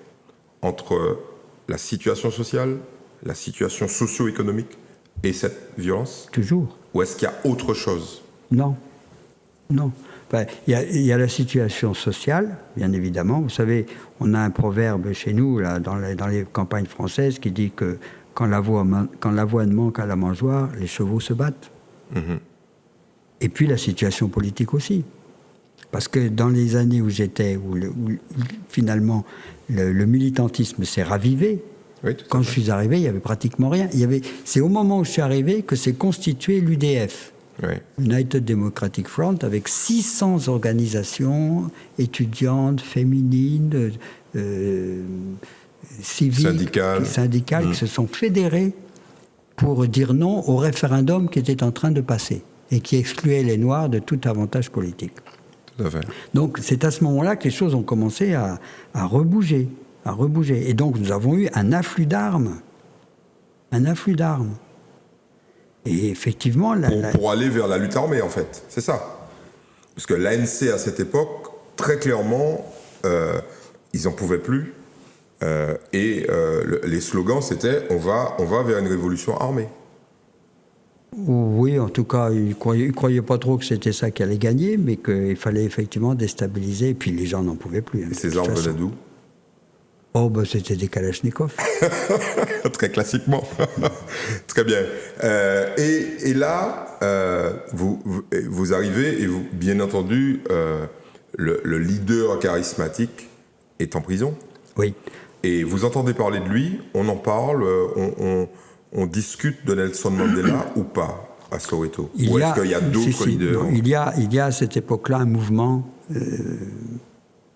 entre la situation sociale, la situation socio-économique et cette violence? Toujours. Ou est-ce qu'il y a autre chose? Non. Non. Enfin, il y a la situation sociale, bien évidemment. Vous savez, on a un proverbe chez nous, là, dans les campagnes françaises, qui dit que quand l'avoine manque à la mangeoire, les chevaux se battent. Mmh. Et puis la situation politique aussi. Parce que dans les années où j'étais, où finalement le militantisme s'est ravivé, oui, quand je suis arrivé, il n'y avait pratiquement rien. C'est au moment où je suis arrivé que s'est constitué l'UDF, oui. United Democratic Front, avec 600 organisations étudiantes, féminines, civiques, syndicales qui se sont fédérées pour dire non au référendum qui était en train de passer et qui excluait les Noirs de tout avantage politique. Tout à fait. Donc c'est à ce moment-là que les choses ont commencé à rebouger. Et donc nous avons eu un afflux d'armes. Et effectivement... Pour aller vers la lutte armée, en fait. C'est ça. Parce que l'ANC, à cette époque, très clairement, ils n'en pouvaient plus. Les slogans, c'était « on va vers une révolution armée ». Oui, en tout cas, il ne croyait pas trop que c'était ça qui allait gagner, mais qu'il fallait effectivement déstabiliser. Et puis les gens n'en pouvaient plus. Et ces armes venaient d'où? Oh, ben c'était des Kalachnikov. Très classiquement. Très bien. Et là, vous arrivez et vous, bien entendu, le leader charismatique est en prison. Oui. Et vous entendez parler de lui, on en parle, on discute de Nelson Mandela ou pas à Soweto? Ou est-ce qu'il y a d'autres leaders? Non, il y a à cette époque-là un mouvement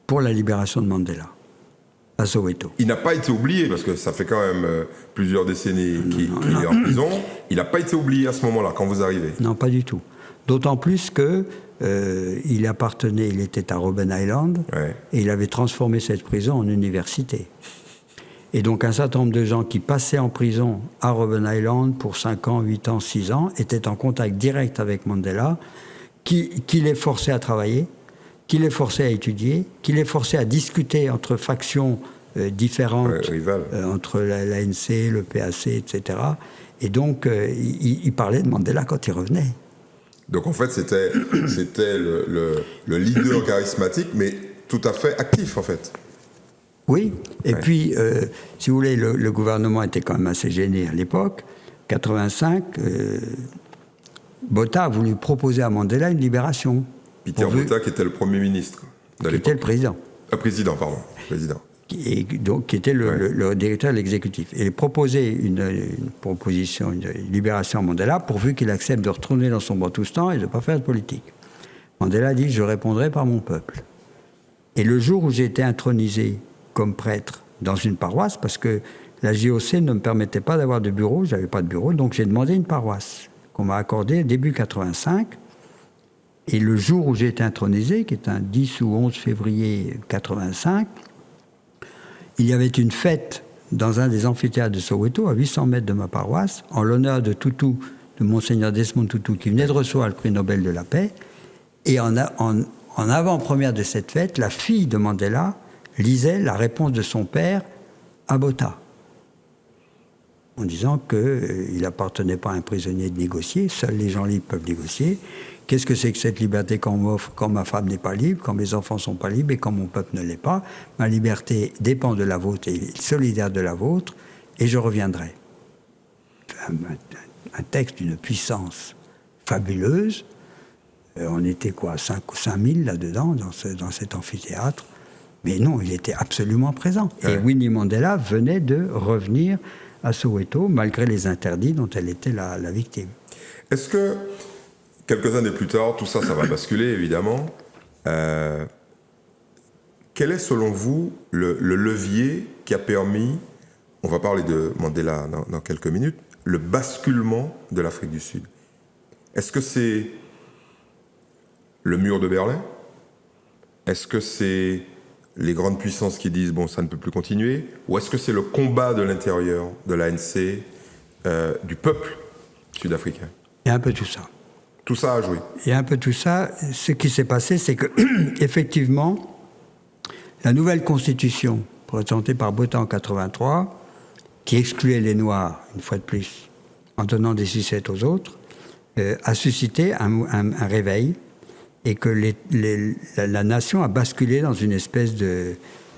pour la libération de Mandela à Soweto. Il n'a pas été oublié, parce que ça fait quand même plusieurs décennies qu'il est en prison. Il n'a pas été oublié à ce moment-là, quand vous arrivez? Non, pas du tout. D'autant plus que il était à Robben Island, ouais. Et il avait transformé cette prison en université. Et donc un certain nombre de gens qui passaient en prison à Robben Island pour 5 ans, 8 ans, 6 ans, étaient en contact direct avec Mandela, qui les forçait à travailler, qui les forçait à étudier, qui les forçait à discuter entre factions différentes, entre l'ANC, le PAC, etc. Et donc, il parlait de Mandela quand il revenait. Donc, en fait, c'était le leader charismatique, mais tout à fait actif, en fait. Oui. Et puis, si vous voulez, le gouvernement était quand même assez gêné à l'époque. 85, Botha a voulu proposer à Mandela une libération. Peter Botha, qui était le Premier ministre de l'époque. Qui était le président. Président. Et donc, qui était le directeur de l'exécutif. Et proposait une proposition, une libération à Mandela, pourvu qu'il accepte de retourner dans son Bantoustan et de ne pas faire de politique. Mandela dit « Je répondrai par mon peuple ». Et le jour où j'ai été intronisé comme prêtre dans une paroisse, parce que la JOC ne me permettait pas d'avoir de bureau, je n'avais pas de bureau, donc j'ai demandé une paroisse qu'on m'a accordée début 85. Et le jour où j'ai été intronisé, qui est un 10 ou 11 février 85, il y avait une fête dans un des amphithéâtres de Soweto, à 800 mètres de ma paroisse, en l'honneur de Tutu, de Monseigneur Desmond Tutu, qui venait de recevoir le prix Nobel de la paix. Et en avant-première de cette fête, la fille de Mandela lisait la réponse de son père à Botha, en disant qu'il n'appartenait pas à un prisonnier de négocier, seuls les gens libres peuvent négocier. Qu'est-ce que c'est que cette liberté qu'on m'offre quand ma femme n'est pas libre, quand mes enfants ne sont pas libres et quand mon peuple ne l'est pas? Ma liberté dépend de la vôtre et est solidaire de la vôtre, et je reviendrai. Un texte d'une puissance fabuleuse. On était 5 000 là-dedans, dans cet amphithéâtre. Mais non, il était absolument présent. Ouais. Et Winnie Mandela venait de revenir à Soweto, malgré les interdits dont elle était la victime. Est-ce que, quelques années plus tard, tout ça, ça va basculer, évidemment. Quel est, selon vous, le levier qui a permis, on va parler de Mandela dans quelques minutes, le basculement de l'Afrique du Sud? Est-ce que c'est le mur de Berlin? Est-ce que c'est les grandes puissances qui disent « bon, ça ne peut plus continuer » ou est-ce que c'est le combat de l'intérieur de l'ANC, du peuple sud-africain? Il y a un peu tout ça. Tout ça a joué. Il y a un peu tout ça. Ce qui s'est passé, c'est que, effectivement, la nouvelle constitution présentée par Botha en 83, qui excluait les Noirs, une fois de plus, en donnant des sucettes aux autres, a suscité un réveil, et que la nation a basculé dans une espèce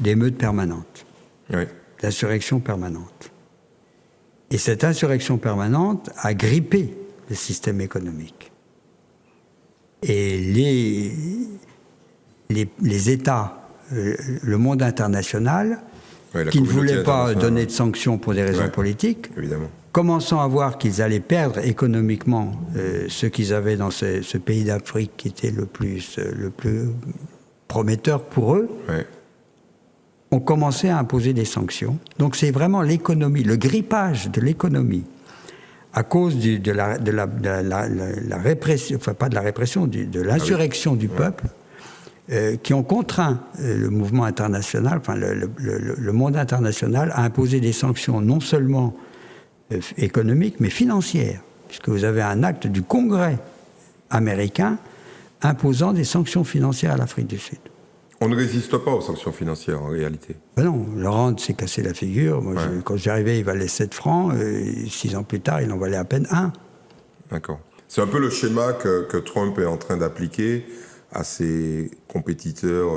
d'émeute permanente, oui. D'insurrection permanente. Et cette insurrection permanente a grippé le système économique. Et les États, le monde international, qui ne voulaient pas donner de sanctions pour des raisons politiques, évidemment, commençant à voir qu'ils allaient perdre économiquement ce qu'ils avaient dans ce pays d'Afrique qui était le plus prometteur pour eux, ont commencé à imposer des sanctions. Donc c'est vraiment l'économie, le grippage de l'économie, à cause de la répression, enfin pas de la répression, de l'insurrection du peuple, qui ont contraint le mouvement international, enfin le monde international, à imposer des sanctions non seulement économiques, mais financières, puisque vous avez un acte du Congrès américain imposant des sanctions financières à l'Afrique du Sud. On ne résiste pas aux sanctions financières, en réalité. Ben non, Laurent s'est cassé la figure. Moi, quand j'arrivais, il valait 7 francs. 6 ans plus tard, il en valait à peine 1. D'accord. C'est un peu le schéma que Trump est en train d'appliquer à ses compétiteurs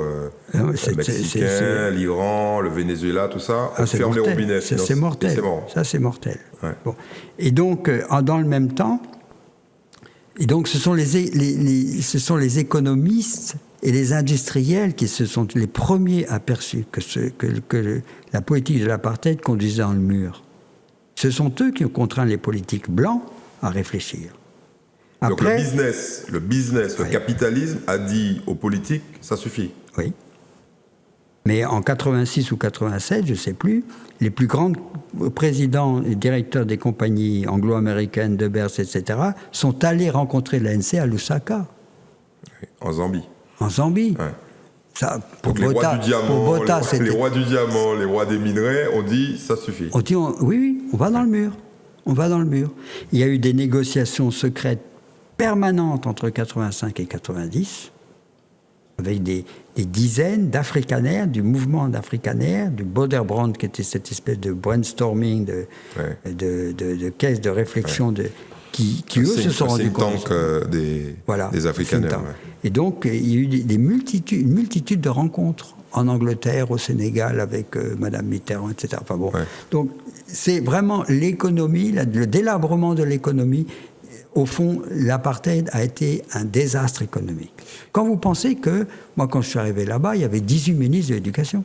mexicains, l'Iran, le Venezuela, tout ça. On ferme les robinets. C'est mortel. Ça, c'est mortel. Ouais. Bon. Et donc, dans le même temps, ce sont les économistes et les industriels qui se sont les premiers aperçus que la politique de l'apartheid conduisait dans le mur. Ce sont eux qui ont contraint les politiques blancs à réfléchir. Après, donc le business, le capitalisme a dit aux politiques, ça suffit. Oui. Mais en 86 ou 87, je ne sais plus, les plus grands présidents et directeurs des compagnies anglo-américaines, de Beers, etc., sont allés rencontrer l'ANC à Lusaka. Oui, en Zambie. En Zambie. Ouais. Ça, donc les rois du diamant, les rois du diamant, les rois des minerais, on dit, ça suffit. On dit, oui, on va dans le mur. On va dans le mur. Il y a eu des négociations secrètes permanente entre 85 et 90, avec des dizaines d'Afrikaner, du mouvement d'Afrikaner, du Boderbrand, qui était cette espèce de brainstorming, de caisse de réflexion, qui eux se sont rendus compte. Des Afrikaners. Ouais. Et donc, il y a eu une multitude de rencontres en Angleterre, au Sénégal, avec Madame Mitterrand, etc. Enfin bon. Ouais. Donc, c'est vraiment l'économie, le délabrement de l'économie. Au fond, l'apartheid a été un désastre économique. Quand vous pensez que, moi, quand je suis arrivé là-bas, il y avait 18 ministres de l'Éducation.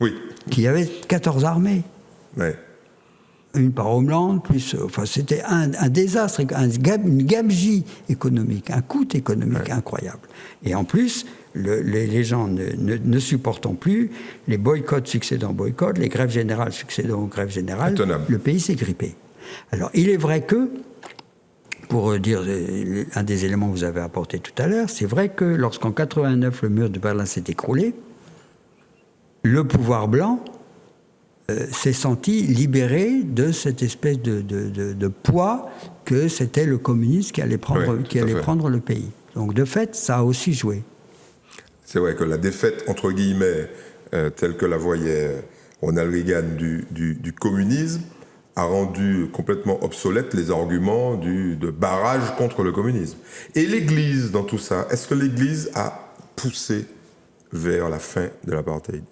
Oui. Qui avaient 14 armées. Ouais. Une par Homeland, plus... Enfin, c'était un désastre, une gabegie économique, un coût économique incroyable. Et en plus, les gens ne supportant plus, les boycotts succédant aux boycotts, les grèves générales succédant aux grèves générales, le pays s'est grippé. Alors, il est vrai que, pour dire un des éléments que vous avez apporté tout à l'heure, c'est vrai que lorsqu'en 89 le mur de Berlin s'est écroulé, le pouvoir blanc s'est senti libéré de cette espèce de poids que c'était le communisme qui allait prendre le pays. Donc de fait, ça a aussi joué. C'est vrai que la défaite, entre guillemets, telle que la voyait Ronald Reagan du communisme, a rendu complètement obsolètes les arguments de barrage contre le communisme. Et l'Église, dans tout ça, est-ce que l'Église a poussé vers la fin de l'apartheid?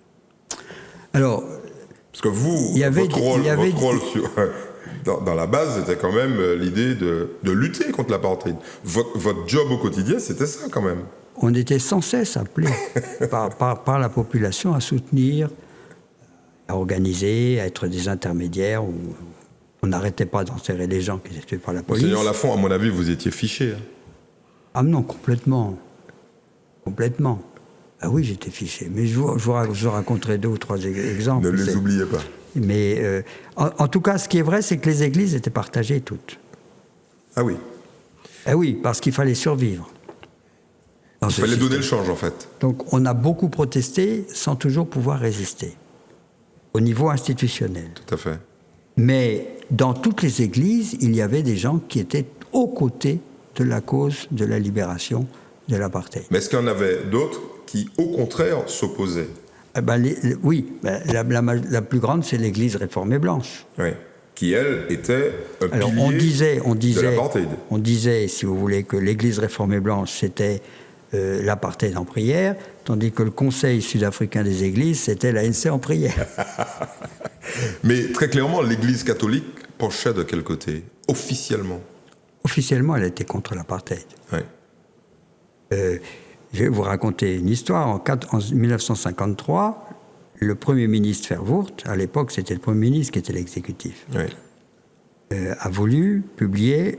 Alors, parce que votre rôle dans la base, c'était quand même l'idée de lutter contre l'apartheid. Votre job au quotidien, c'était ça quand même. On était sans cesse appelés par la population à soutenir, à organiser, à être des intermédiaires. On n'arrêtait pas d'enterrer les gens qui étaient tués par la police. Seigneur Lafont, à mon avis, vous étiez fiché. Hein. Ah non, complètement. Complètement. Ah oui, j'étais fiché. Mais je vous raconterai 2 ou 3 exemples. Ne les oubliez pas. Mais en tout cas, ce qui est vrai, c'est que les églises étaient partagées toutes. Ah oui. Ah oui, parce qu'il fallait survivre. Il fallait donner le change, en fait. Donc on a beaucoup protesté sans toujours pouvoir résister. Au niveau institutionnel. Tout à fait. Mais dans toutes les églises, il y avait des gens qui étaient aux côtés de la cause de la libération de l'apartheid. Mais est-ce qu'il y en avait d'autres qui, au contraire, s'opposaient? Oui, la plus grande, c'est l'Église réformée blanche. Oui, qui, elle, était un pilier de l'apartheid. On disait, si vous voulez, que l'Église réformée blanche, c'était l'apartheid en prière, tandis que le Conseil sud-africain des églises, c'était l'ANC en prière. Mais très clairement, l'Église catholique penchait de quel côté, officiellement? Officiellement, elle était contre l'apartheid. Oui. Je vais vous raconter une histoire. En 1953, le Premier ministre Verwoerd, à l'époque c'était le Premier ministre qui était l'exécutif, a voulu publier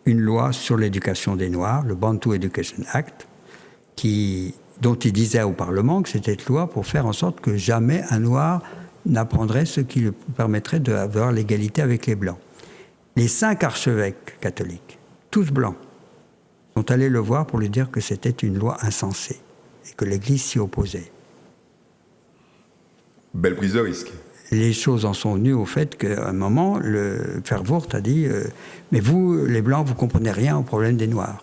une loi sur l'éducation des Noirs, le Bantu Education Act, dont il disait au Parlement que c'était une loi pour faire en sorte que jamais un Noir n'apprendrait ce qui lui permettrait d'avoir l'égalité avec les Blancs. Les 5 archevêques catholiques, tous blancs, sont allés le voir pour lui dire que c'était une loi insensée et que l'Église s'y opposait. Belle prise de risque. Les choses en sont venues au fait qu'à un moment, le Verwoerd a dit mais vous, les Blancs, vous ne comprenez rien au problème des Noirs.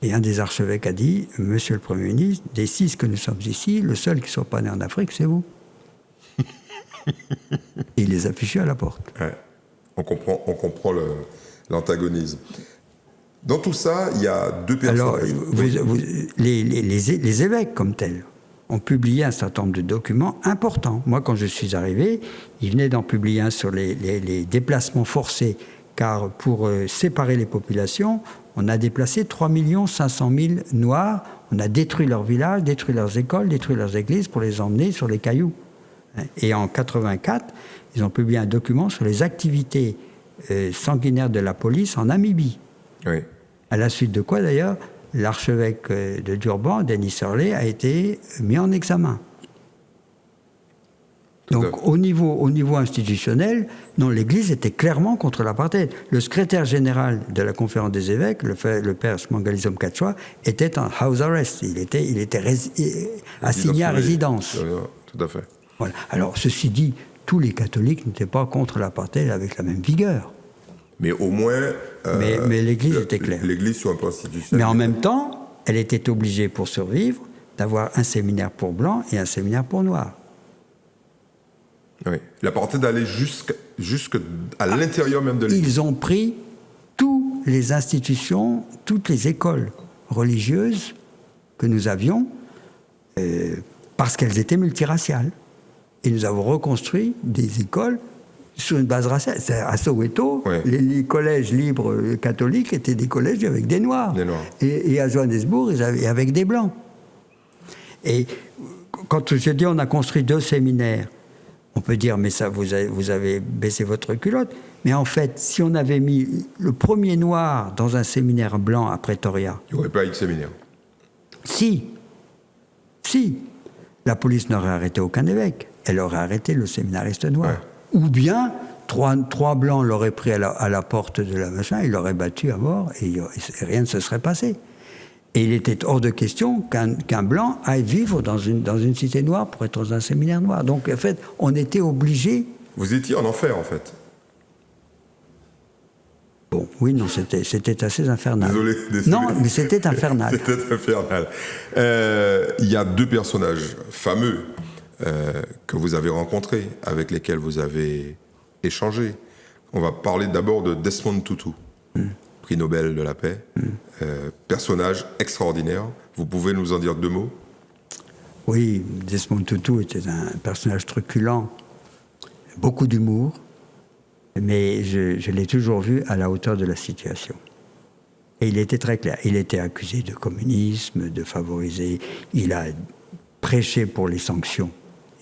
Et un des archevêques a dit Monsieur le Premier ministre, des 6 que nous sommes ici, le seul qui ne soit pas né en Afrique, c'est vous. Et il les a fichus à la porte. Ouais. On comprend l'antagonisme. Dans tout ça, il y a deux Alors, personnages. les évêques comme tels ont publié un certain nombre de documents importants. Moi, quand je suis arrivé, ils venaient d'en publier un sur les déplacements forcés, car pour séparer les populations, on a déplacé 3 500 000 Noirs, on a détruit leurs villages, détruit leurs écoles, détruit leurs églises pour les emmener sur les cailloux. Et en 84, ils ont publié un document sur les activités sanguinaires de la police en Namibie. Oui. À la suite de quoi, d'ailleurs, l'archevêque de Durban, Denis Hurley, a été mis en examen. Donc, au niveau institutionnel, non, l'Église était clairement contre l'apartheid. Le secrétaire général de la conférence des évêques, le père Smangalizom Kachwa, était en house arrest. Il était assigné à résidence. Tout à fait. Voilà. Alors, ceci dit, tous les catholiques n'étaient pas contre l'apartheid avec la même vigueur. Mais au moins... mais l'Église était claire. L'Église soit un peu institutionnelle. Mais en même temps, elle était obligée, pour survivre, d'avoir un séminaire pour blancs et un séminaire pour noirs. Oui. L'apartheid allait jusqu'à l'intérieur même de l'Église. Ils ont pris toutes les institutions, toutes les écoles religieuses que nous avions, parce qu'elles étaient multiraciales. Et nous avons reconstruit des écoles sur une base raciale. À Soweto, ouais. les collèges libres catholiques étaient des collèges avec des Noirs. Et à Johannesburg, avec des Blancs. Et quand je dis on a construit 2 séminaires, on peut dire, mais ça, vous avez baissé votre culotte. Mais en fait, si on avait mis le premier Noir dans un séminaire blanc à Pretoria... Il n'y aurait pas eu de séminaire. Si. La police n'aurait arrêté aucun évêque. Elle aurait arrêté le séminariste noir. Ouais. Ou bien, trois blancs l'auraient pris à la porte de la machin, ils l'auraient battu à mort et rien ne se serait passé. Et il était hors de question qu'un blanc aille vivre dans une cité noire pour être dans un séminaire noir. Donc, en fait, on était obligé... Vous étiez en enfer, en fait. Bon, oui, non, c'était assez infernal. Désolé. Non, mais c'était infernal. C'était infernal. Il y a 2 personnages fameux que vous avez rencontrés, avec lesquels vous avez échangé. On va parler d'abord de Desmond Tutu. Prix Nobel de la paix, personnage extraordinaire. Vous pouvez nous en dire 2 mots? Oui, Desmond Tutu était un personnage truculent, beaucoup d'humour, mais je l'ai toujours vu à la hauteur de la situation. Et il était très clair. Il était accusé de communisme, de favoriser. Il a prêché pour les sanctions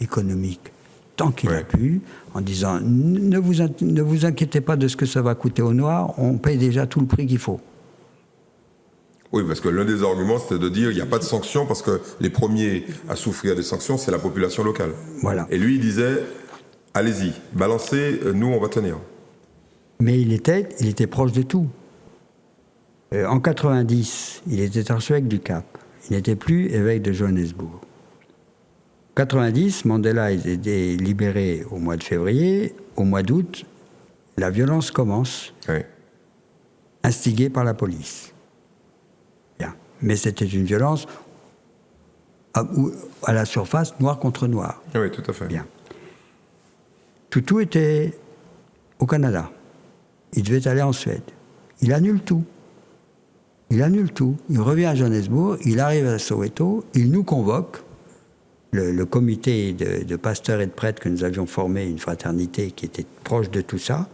économiques tant qu'il a pu, en disant ne vous inquiétez pas de ce que ça va coûter aux Noirs, on paye déjà tout le prix qu'il faut. Oui, parce que l'un des arguments, c'était de dire il n'y a pas de sanctions parce que les premiers à souffrir des sanctions, c'est la population locale. Voilà. Et lui, il disait allez-y, balancez, nous, on va tenir. Mais il était proche de tout. En 90, il était archevêque du Cap. Il n'était plus évêque de Johannesburg. En 90, Mandela a été libéré au mois de février. Au mois d'août, la violence commence, instigée par la police. Bien. Mais c'était une violence à la surface, noir contre noir. Oui, tout à fait. Bien. Tutu était au Canada. Il devait aller en Suède. Il annule tout. Il revient à Johannesburg, il arrive à Soweto, il nous convoque. Le comité de pasteurs et de prêtres que nous avions formé, une fraternité qui était proche de tout ça,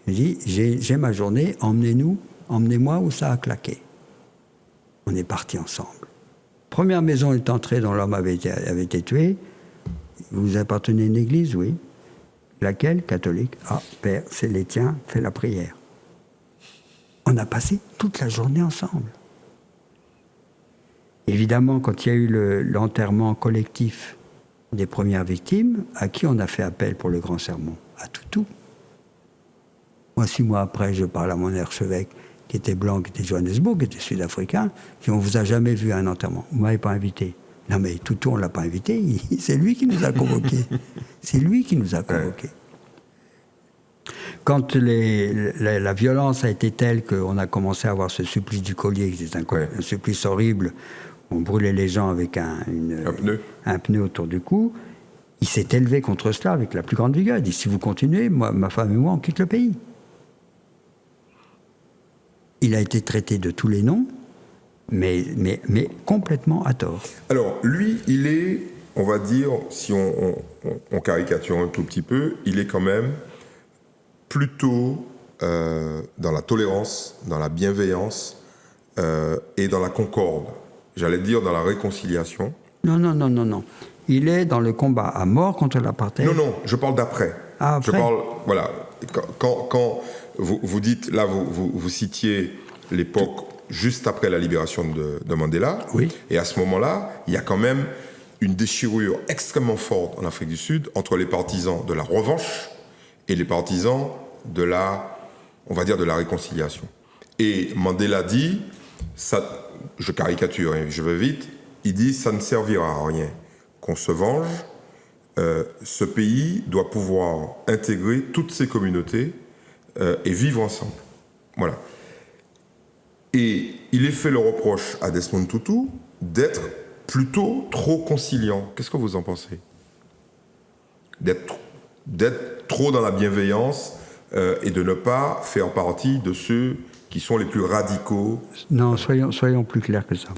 il dit j'ai ma journée, emmenez-moi où ça a claqué. On est partis ensemble. Première maison est entrée dont l'homme avait été tué. Vous appartenez à une église? Oui. Laquelle? Catholique. Ah, père, c'est les tiens, fais la prière. On a passé toute la journée ensemble. Évidemment, quand il y a eu l'enterrement collectif des premières victimes, à qui on a fait appel pour le grand sermon? À Tutu. Moi, 6 mois après, je parle à mon archevêque, qui était blanc, qui était de Johannesburg, qui était sud-africain, qui on vous a jamais vu à un enterrement. Vous ne m'avez pas invité. Non, mais Tutu, on ne l'a pas invité, c'est lui qui nous a convoqués. C'est lui qui nous a convoqués. Quand la violence a été telle qu'on a commencé à avoir ce supplice du collier, qui était un supplice horrible, on brûlait les gens avec un pneu autour du cou, il s'est élevé contre cela avec la plus grande vigueur. Il dit, si vous continuez, ma femme et moi, on quitte le pays. il a été traité de tous les noms, mais complètement à tort. Alors, lui, il est, on va dire, si on caricature un tout petit peu, il est quand même plutôt dans la tolérance, dans la bienveillance et dans la concorde. J'allais dire dans la réconciliation. Non. Il est dans le combat à mort contre l'apartheid. Non, je parle d'après. Ah, après. Je parle, voilà, quand vous dites, là, vous citiez l'époque juste après la libération de Mandela. Oui. Et à ce moment-là, il y a quand même une déchirure extrêmement forte en Afrique du Sud entre les partisans de la revanche et les partisans de la, on va dire, de la réconciliation. Et Mandela dit, ça, je caricature, je vais vite, il dit, ça ne servira à rien qu'on se venge. Ce pays doit pouvoir intégrer toutes ces communautés et vivre ensemble. Voilà. Et il est fait le reproche à Desmond Tutu d'être plutôt trop conciliant. Qu'est-ce que vous en pensez ? D'être trop dans la bienveillance et de ne pas faire partie de ceux qui sont les plus radicaux. Non, soyons plus clairs que ça.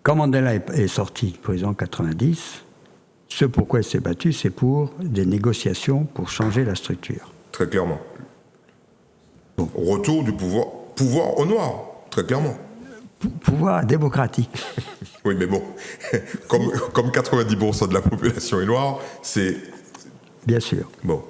Quand Mandela est sorti de prison en 90, ce pourquoi il s'est battu, c'est pour des négociations pour changer la structure. Très clairement. Bon. Retour du pouvoir au noir, très clairement. Pouvoir démocratique. Oui, mais bon, comme 90% de la population est noire, c'est... Bien sûr. Bon.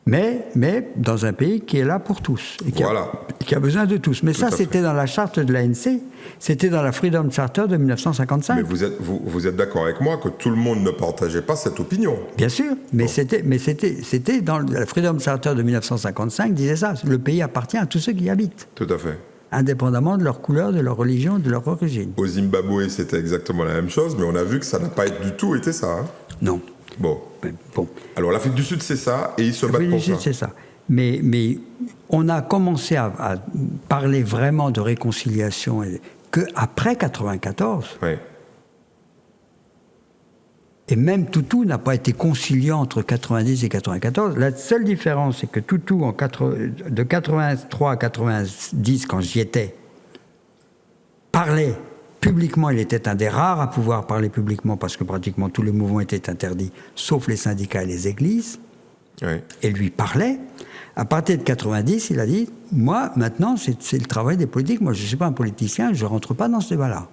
Mais dans un pays qui est là pour tous, et qui a besoin de tous. Mais ça, c'était dans la charte de l'ANC, c'était dans la Freedom Charter de 1955. Mais vous êtes d'accord avec moi que tout le monde ne partageait pas cette opinion. Bien sûr, mais c'était dans la Freedom Charter de 1955, disait ça, le pays appartient à tous ceux qui y habitent. Tout à fait. Indépendamment de leur couleur, de leur religion, de leur origine. Au Zimbabwe, c'était exactement la même chose, mais on a vu que ça n'a pas du tout été ça. Hein. Non. Bon. Alors l'Afrique du Sud, c'est ça, et ils se battent pour ça. C'est ça. Mais on a commencé à parler vraiment de réconciliation qu'après 1994. Oui. Et même Tutu n'a pas été conciliant entre 90 et 94. La seule différence, c'est que Tutu, de 83 à 90, quand j'y étais, parlait publiquement. Il était un des rares à pouvoir parler publiquement parce que pratiquement tous les mouvements étaient interdits, sauf les syndicats et les églises. Oui. Et lui parlait. À partir de 90, il a dit « Moi, maintenant, c'est le travail des politiques. Moi, je ne suis pas un politicien, je ne rentre pas dans ce débat-là.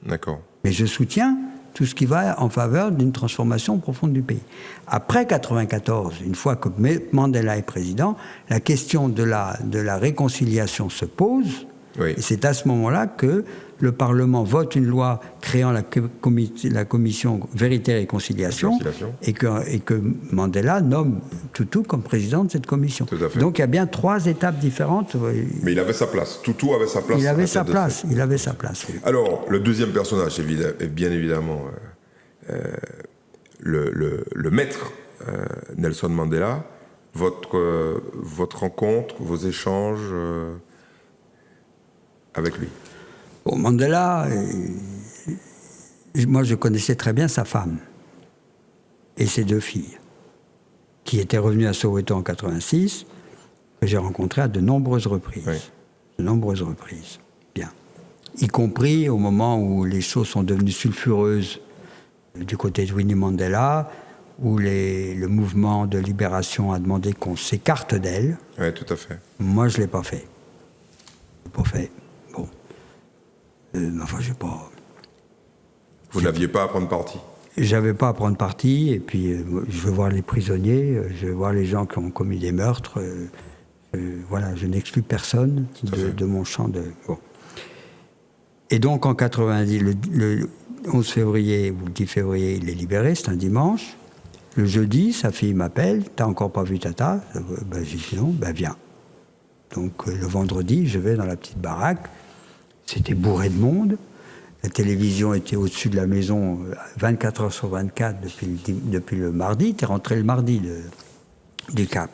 D'accord. Mais je soutiens tout ce qui va en faveur d'une transformation profonde du pays. » Après 1994, une fois que Mandela est président, la question de la réconciliation se pose. Oui. Et c'est à ce moment-là que le Parlement vote une loi créant la commission Vérité et Réconciliation, et que Mandela nomme Tutu comme président de cette commission. Tout à fait. Donc il y a bien 3 étapes différentes. Mais il avait sa place. Tutu avait sa place. Il avait sa place. Il avait sa place. Oui. Alors, le deuxième personnage est bien évidemment le maître Nelson Mandela. Votre rencontre, vos échanges avec lui. Bon, Mandela, moi je connaissais très bien sa femme et ses 2 filles, qui étaient revenues à Soweto en 86, que j'ai rencontrées à de nombreuses reprises. Oui. De nombreuses reprises. Bien. Y compris au moment où les choses sont devenues sulfureuses du côté de Winnie Mandela, où le mouvement de libération a demandé qu'on s'écarte d'elle. Oui, tout à fait. Moi, je ne l'ai pas fait. Je l'ai pas fait. Enfin, je sais pas. Vous n'aviez pas à prendre parti ? J'avais pas à prendre parti, et puis je veux voir les prisonniers, je veux voir les gens qui ont commis des meurtres. Voilà, je n'exclus personne de mon champ de. Bon. Et donc en 90, le 11 février ou le 10 février, il est libéré, c'est un dimanche. Le jeudi, sa fille m'appelle, t'as encore pas vu Tata ? Ben, j'ai dit non, ben viens. Donc le vendredi, je vais dans la petite baraque. C'était bourré de monde. La télévision était au-dessus de la maison 24 heures sur 24 depuis le mardi. Tu es rentré le mardi du Cap.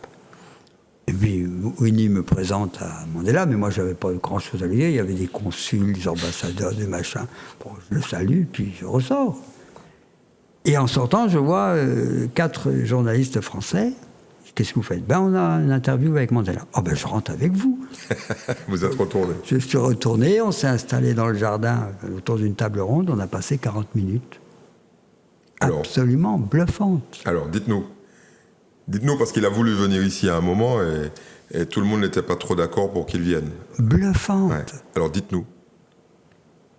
Et puis Winnie me présente à Mandela, mais moi je n'avais pas grand-chose à lui dire. Il y avait des consuls, des ambassadeurs, des machins. Bon, je le salue, puis je ressors. Et en sortant, je vois 4 journalistes français Qu'est-ce que vous faites? Ben, on a une interview avec Mandela. Ah ben, je rentre avec vous. Vous êtes retourné. Je suis retourné, on s'est installé dans le jardin autour d'une table ronde, on a passé 40 minutes. Alors, absolument bluffante. Alors, dites-nous. Dites-nous, parce qu'il a voulu venir ici à un moment et tout le monde n'était pas trop d'accord pour qu'il vienne. Bluffante. Ouais. Alors, dites-nous.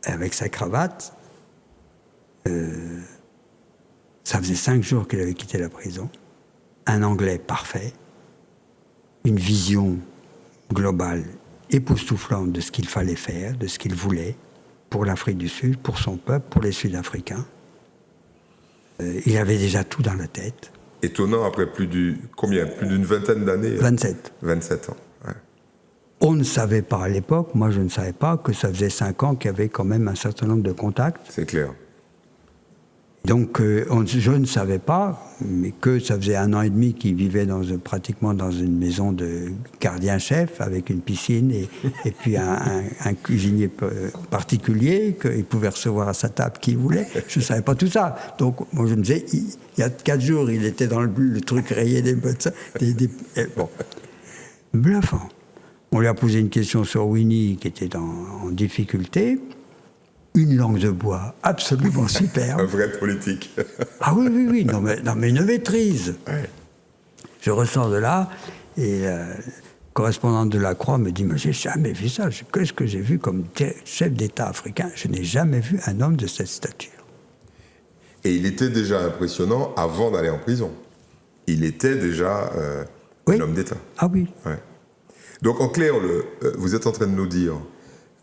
Avec sa cravate, ça faisait 5 jours qu'il avait quitté la prison. Un anglais parfait, une vision globale époustouflante de ce qu'il fallait faire, de ce qu'il voulait pour l'Afrique du Sud, pour son peuple, pour les Sud-Africains. Il avait déjà tout dans la tête. Étonnant, après plus d'une vingtaine d'années. 27. 27 ans. Ouais. On ne savait pas à l'époque, moi je ne savais pas, que ça faisait 5 ans qu'il y avait quand même un certain nombre de contacts. C'est clair. Donc je ne savais pas, mais que ça faisait 1 an et demi qu'il vivait pratiquement dans une maison de gardien-chef avec une piscine et puis un cuisinier particulier qu'il pouvait recevoir à sa table qui voulait. Je ne savais pas tout ça. Donc moi je me disais, il y a 4 jours, il était dans le truc rayé des bottes. Bon. Bluffant. On lui a posé une question sur Winnie qui était en difficulté. Une langue de bois absolument superbe. Un vrai politique. Ah oui, non mais une maîtrise. Ouais. Je ressors de là et la correspondante de la Croix me dit « Mais j'ai jamais vu ça. Qu'est-ce que j'ai vu comme chef d'État africain? Je n'ai jamais vu un homme de cette stature. » Et il était déjà impressionnant avant d'aller en prison. Il était déjà un homme d'État. Ah oui. Ouais. Donc en clair, vous êtes en train de nous dire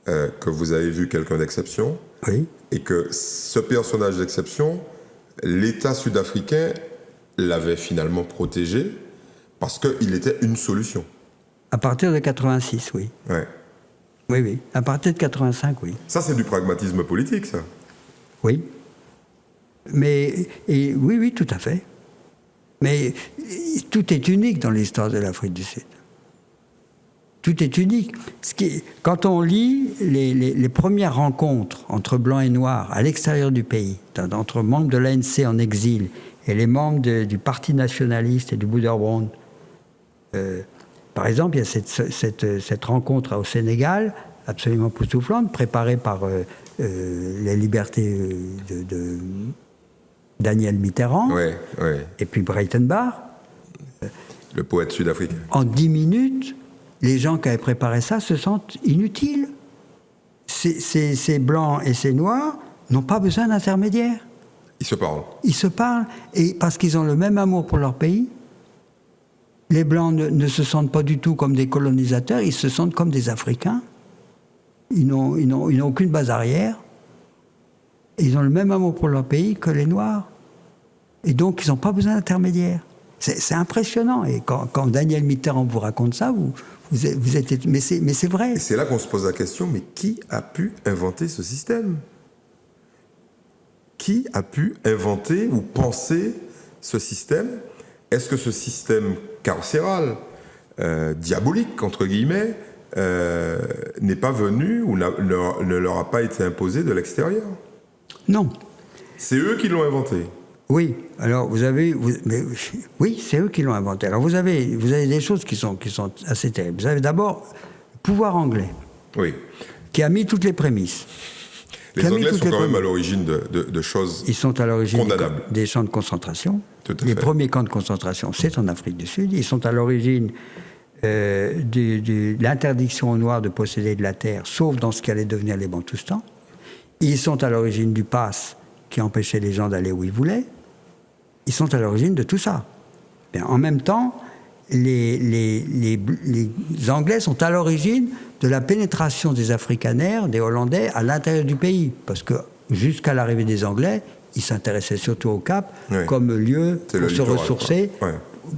que vous avez vu quelqu'un d'exception, oui, et que ce personnage d'exception, l'État sud-africain l'avait finalement protégé parce qu'il était une solution. À partir de 86, oui. Ouais. Oui. À partir de 85, oui. Ça, c'est du pragmatisme politique, ça. Oui. Oui, tout à fait. Mais tout est unique dans l'histoire de l'Afrique du Sud. Tout est unique. Quand on lit les premières rencontres entre blancs et noirs à l'extérieur du pays, entre membres de l'ANC en exil et les membres du Parti nationaliste et du Boederbond, par exemple, il y a cette rencontre au Sénégal, absolument époustouflante, préparée par les libertés de Daniel Mitterrand, et puis Breitenbach. Le poète sud-africain. En 10 minutes, les gens qui avaient préparé ça se sentent inutiles. Ces blancs et ces noirs n'ont pas besoin d'intermédiaires. Ils se parlent. Ils se parlent, et parce qu'ils ont le même amour pour leur pays. Les blancs ne se sentent pas du tout comme des colonisateurs, ils se sentent comme des Africains. Ils n'ont aucune base arrière. Ils ont le même amour pour leur pays que les noirs. Et donc, ils n'ont pas besoin d'intermédiaires. C'est impressionnant. Et quand Daniel Mitterrand vous raconte ça, vous êtes... Mais c'est vrai. Et c'est là qu'on se pose la question, mais qui a pu inventer ce système? Qui a pu inventer ou penser ce système? Est-ce que ce système carcéral, diabolique, entre guillemets, n'est pas venu ou ne leur a pas été imposé de l'extérieur? Non. C'est eux qui l'ont inventé. Oui, alors oui, c'est eux qui l'ont inventé. Alors vous avez des choses qui sont assez terribles. Vous avez d'abord le pouvoir anglais, oui, qui a mis toutes les prémices. Les Anglais sont quand même à l'origine de choses. Ils sont à l'origine des champs de concentration. Tout à les fait. Premiers camps de concentration, c'est en Afrique du Sud. Ils sont à l'origine de l'interdiction aux Noirs de posséder de la terre, sauf dans ce qui allait devenir les Bantoustans. Ils sont à l'origine du pass qui empêchait les gens d'aller où ils voulaient. Ils sont à l'origine de tout ça. Bien, en même temps, les Anglais sont à l'origine de la pénétration des Afrikaners, des Hollandais, à l'intérieur du pays. Parce que jusqu'à l'arrivée des Anglais, ils s'intéressaient surtout au Cap comme lieu pour se ressourcer,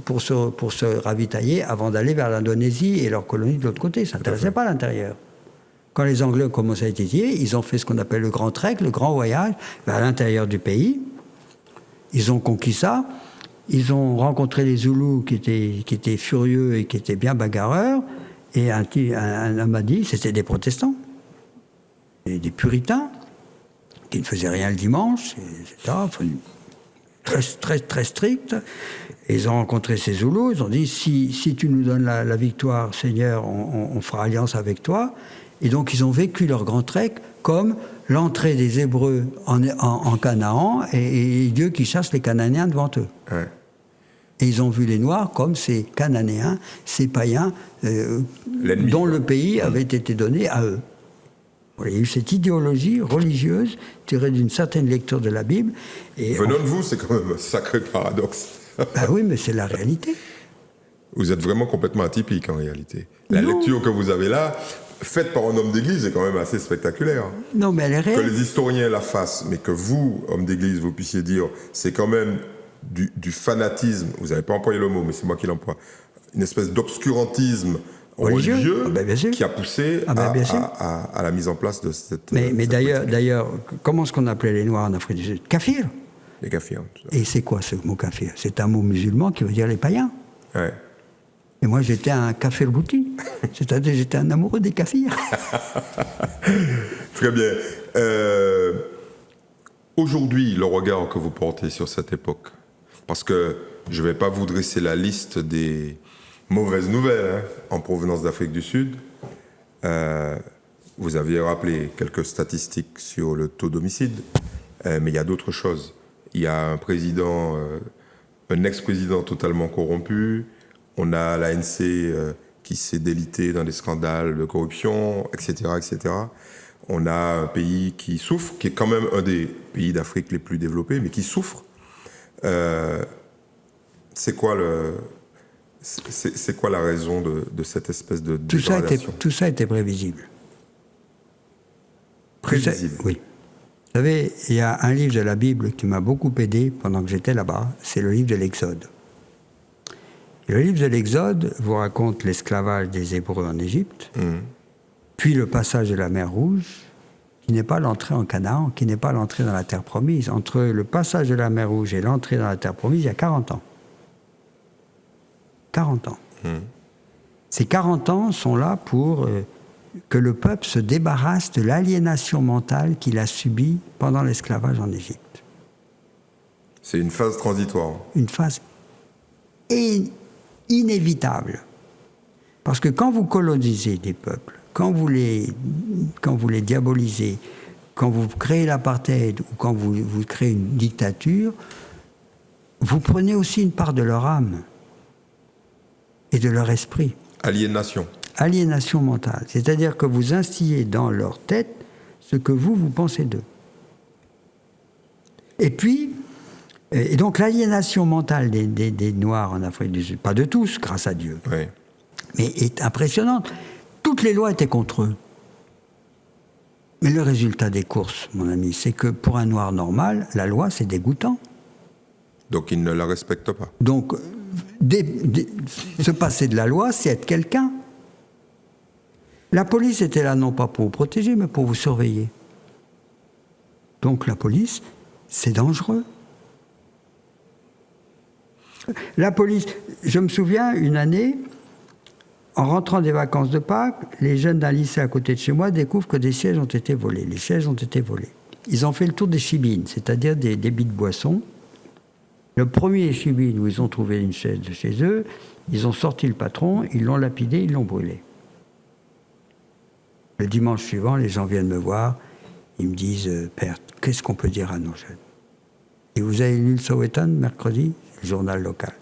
pour se ravitailler avant d'aller vers l'Indonésie et leurs colonies de l'autre côté. Ils ne s'intéressaient pas à l'intérieur. Quand les Anglais ont commencé à étudier, ils ont fait ce qu'on appelle le grand trek, le grand voyage, vers l'intérieur du pays. Ils ont conquis ça. Ils ont rencontré les Zoulous qui étaient furieux et qui étaient bien bagarreurs. Et un homme a dit, c'était des protestants, des puritains, qui ne faisaient rien le dimanche, etc. très, très, très strictes. Et ils ont rencontré ces Zoulous, ils ont dit, si tu nous donnes la victoire, Seigneur, on fera alliance avec toi. Et donc, ils ont vécu leur grand trek comme l'entrée des Hébreux en Canaan et Dieu qui chasse les Cananéens devant eux. Ouais. Et ils ont vu les Noirs comme ces Cananéens, ces païens dont le pays avait été donné à eux. Voilà, il y a eu cette idéologie religieuse tirée d'une certaine lecture de la Bible. Venant de vous, c'est quand même un sacré paradoxe. Ben oui, mais c'est la réalité. Vous êtes vraiment complètement atypique en réalité. La lecture que vous avez là, faite par un homme d'église, est quand même assez spectaculaire. Non, mais elle est réelle. Que les historiens la fassent, mais que vous, homme d'église, vous puissiez dire, c'est quand même du fanatisme, vous n'avez pas employé le mot, mais c'est moi qui l'emploie, une espèce d'obscurantisme religieux qui a poussé à la mise en place de cette... Mais d'ailleurs, comment est-ce qu'on appelait les Noirs en Afrique du Sud? Kafir. Les kafirs. Et c'est quoi ce mot kafir? C'est un mot musulman qui veut dire les païens. Ouais. Et moi, j'étais un kafir bouti, c'est-à-dire j'étais un amoureux des kafirs. Très bien. Aujourd'hui, le regard que vous portez sur cette époque, parce que je ne vais pas vous dresser la liste des mauvaises nouvelles en provenance d'Afrique du Sud. Vous aviez rappelé quelques statistiques sur le taux d'homicide, mais il y a d'autres choses. Il y a un président, un ex-président totalement corrompu. On a l'ANC qui s'est délité dans des scandales de corruption, etc., etc. On a un pays qui souffre, qui est quand même un des pays d'Afrique les plus développés, mais qui souffre. C'est quoi la raison de cette espèce de dégradation? Tout ça était prévisible. Prévisible. Oui. Vous savez, il y a un livre de la Bible qui m'a beaucoup aidé pendant que j'étais là-bas, c'est le livre de l'Exode. Et le livre de l'Exode vous raconte l'esclavage des Hébreux en Égypte, puis le passage de la mer Rouge, qui n'est pas l'entrée en Canaan, qui n'est pas l'entrée dans la terre promise. Entre le passage de la mer Rouge et l'entrée dans la terre promise, il y a 40 ans. 40 ans. Ces 40 ans sont là pour que le peuple se débarrasse de l'aliénation mentale qu'il a subie pendant l'esclavage en Égypte. C'est une phase transitoire. Une phase inévitable. Parce que quand vous colonisez des peuples, quand vous les diabolisez, quand vous créez l'apartheid ou quand vous créez une dictature, vous prenez aussi une part de leur âme et de leur esprit. Aliénation. Aliénation mentale. C'est-à-dire que vous instillez dans leur tête ce que vous pensez d'eux. Et puis, et donc l'aliénation mentale des Noirs en Afrique du Sud, pas de tous, grâce à Dieu, oui, mais est impressionnante. Toutes les lois étaient contre eux. Mais le résultat des courses, mon ami, c'est que pour un Noir normal, la loi, c'est dégoûtant. Donc ils ne la respectent pas. Donc, se passer de la loi, c'est être quelqu'un. La police était là non pas pour vous protéger, mais pour vous surveiller. Donc la police, c'est dangereux. La police, je me souviens, une année, en rentrant des vacances de Pâques, les jeunes d'un lycée à côté de chez moi découvrent que des sièges ont été volés. Les sièges ont été volés. Ils ont fait le tour des chibines, c'est-à-dire des débits de boissons. Le premier chibine où ils ont trouvé une chaise de chez eux, ils ont sorti le patron, ils l'ont lapidé, ils l'ont brûlé. Le dimanche suivant, les gens viennent me voir, ils me disent « Père, qu'est-ce qu'on peut dire à nos jeunes ?» Et vous avez lu le Sowetan mercredi, le journal local.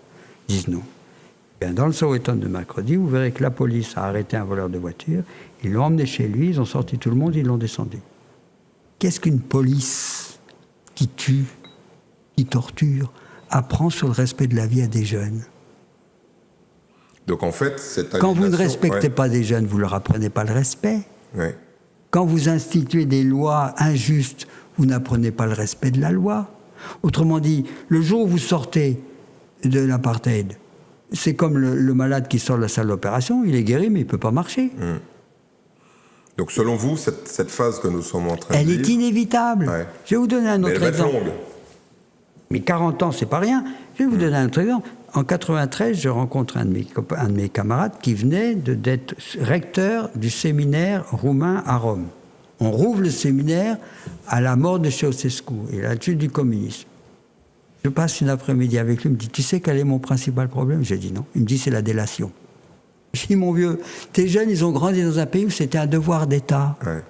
Ils disent non. Bien, dans le Sowetan de mercredi, vous verrez que la police a arrêté un voleur de voiture, ils l'ont emmené chez lui, ils ont sorti tout le monde, ils l'ont descendu. Qu'est-ce qu'une police qui tue, qui torture, apprend sur le respect de la vie à des jeunes? Donc en fait, cette quand vous ne respectez pas des jeunes, vous ne leur apprenez pas le respect. Ouais. Quand vous instituez des lois injustes, vous n'apprenez pas le respect de la loi. Autrement dit, le jour où vous sortez de l'apartheid, c'est comme le malade qui sort de la salle d'opération, il est guéri mais il ne peut pas marcher. Donc selon vous, cette phase que nous sommes en train de vivre... Elle est inévitable. Ouais. Je vais vous donner un autre exemple. Elle va être longue. Mais 40 ans, c'est pas rien. Je vais vous donner un autre exemple. En 93, je rencontre un de mes camarades qui venait d'être recteur du séminaire roumain à Rome. On rouvre le séminaire à la mort de Ceausescu et à la chute du communisme. Je passe une après-midi avec lui, il me dit, tu sais quel est mon principal problème? J'ai dit non. Il me dit, c'est la délation. J'ai dit, mon vieux, tes jeunes, ils ont grandi dans un pays où c'était un devoir d'État. Ouais.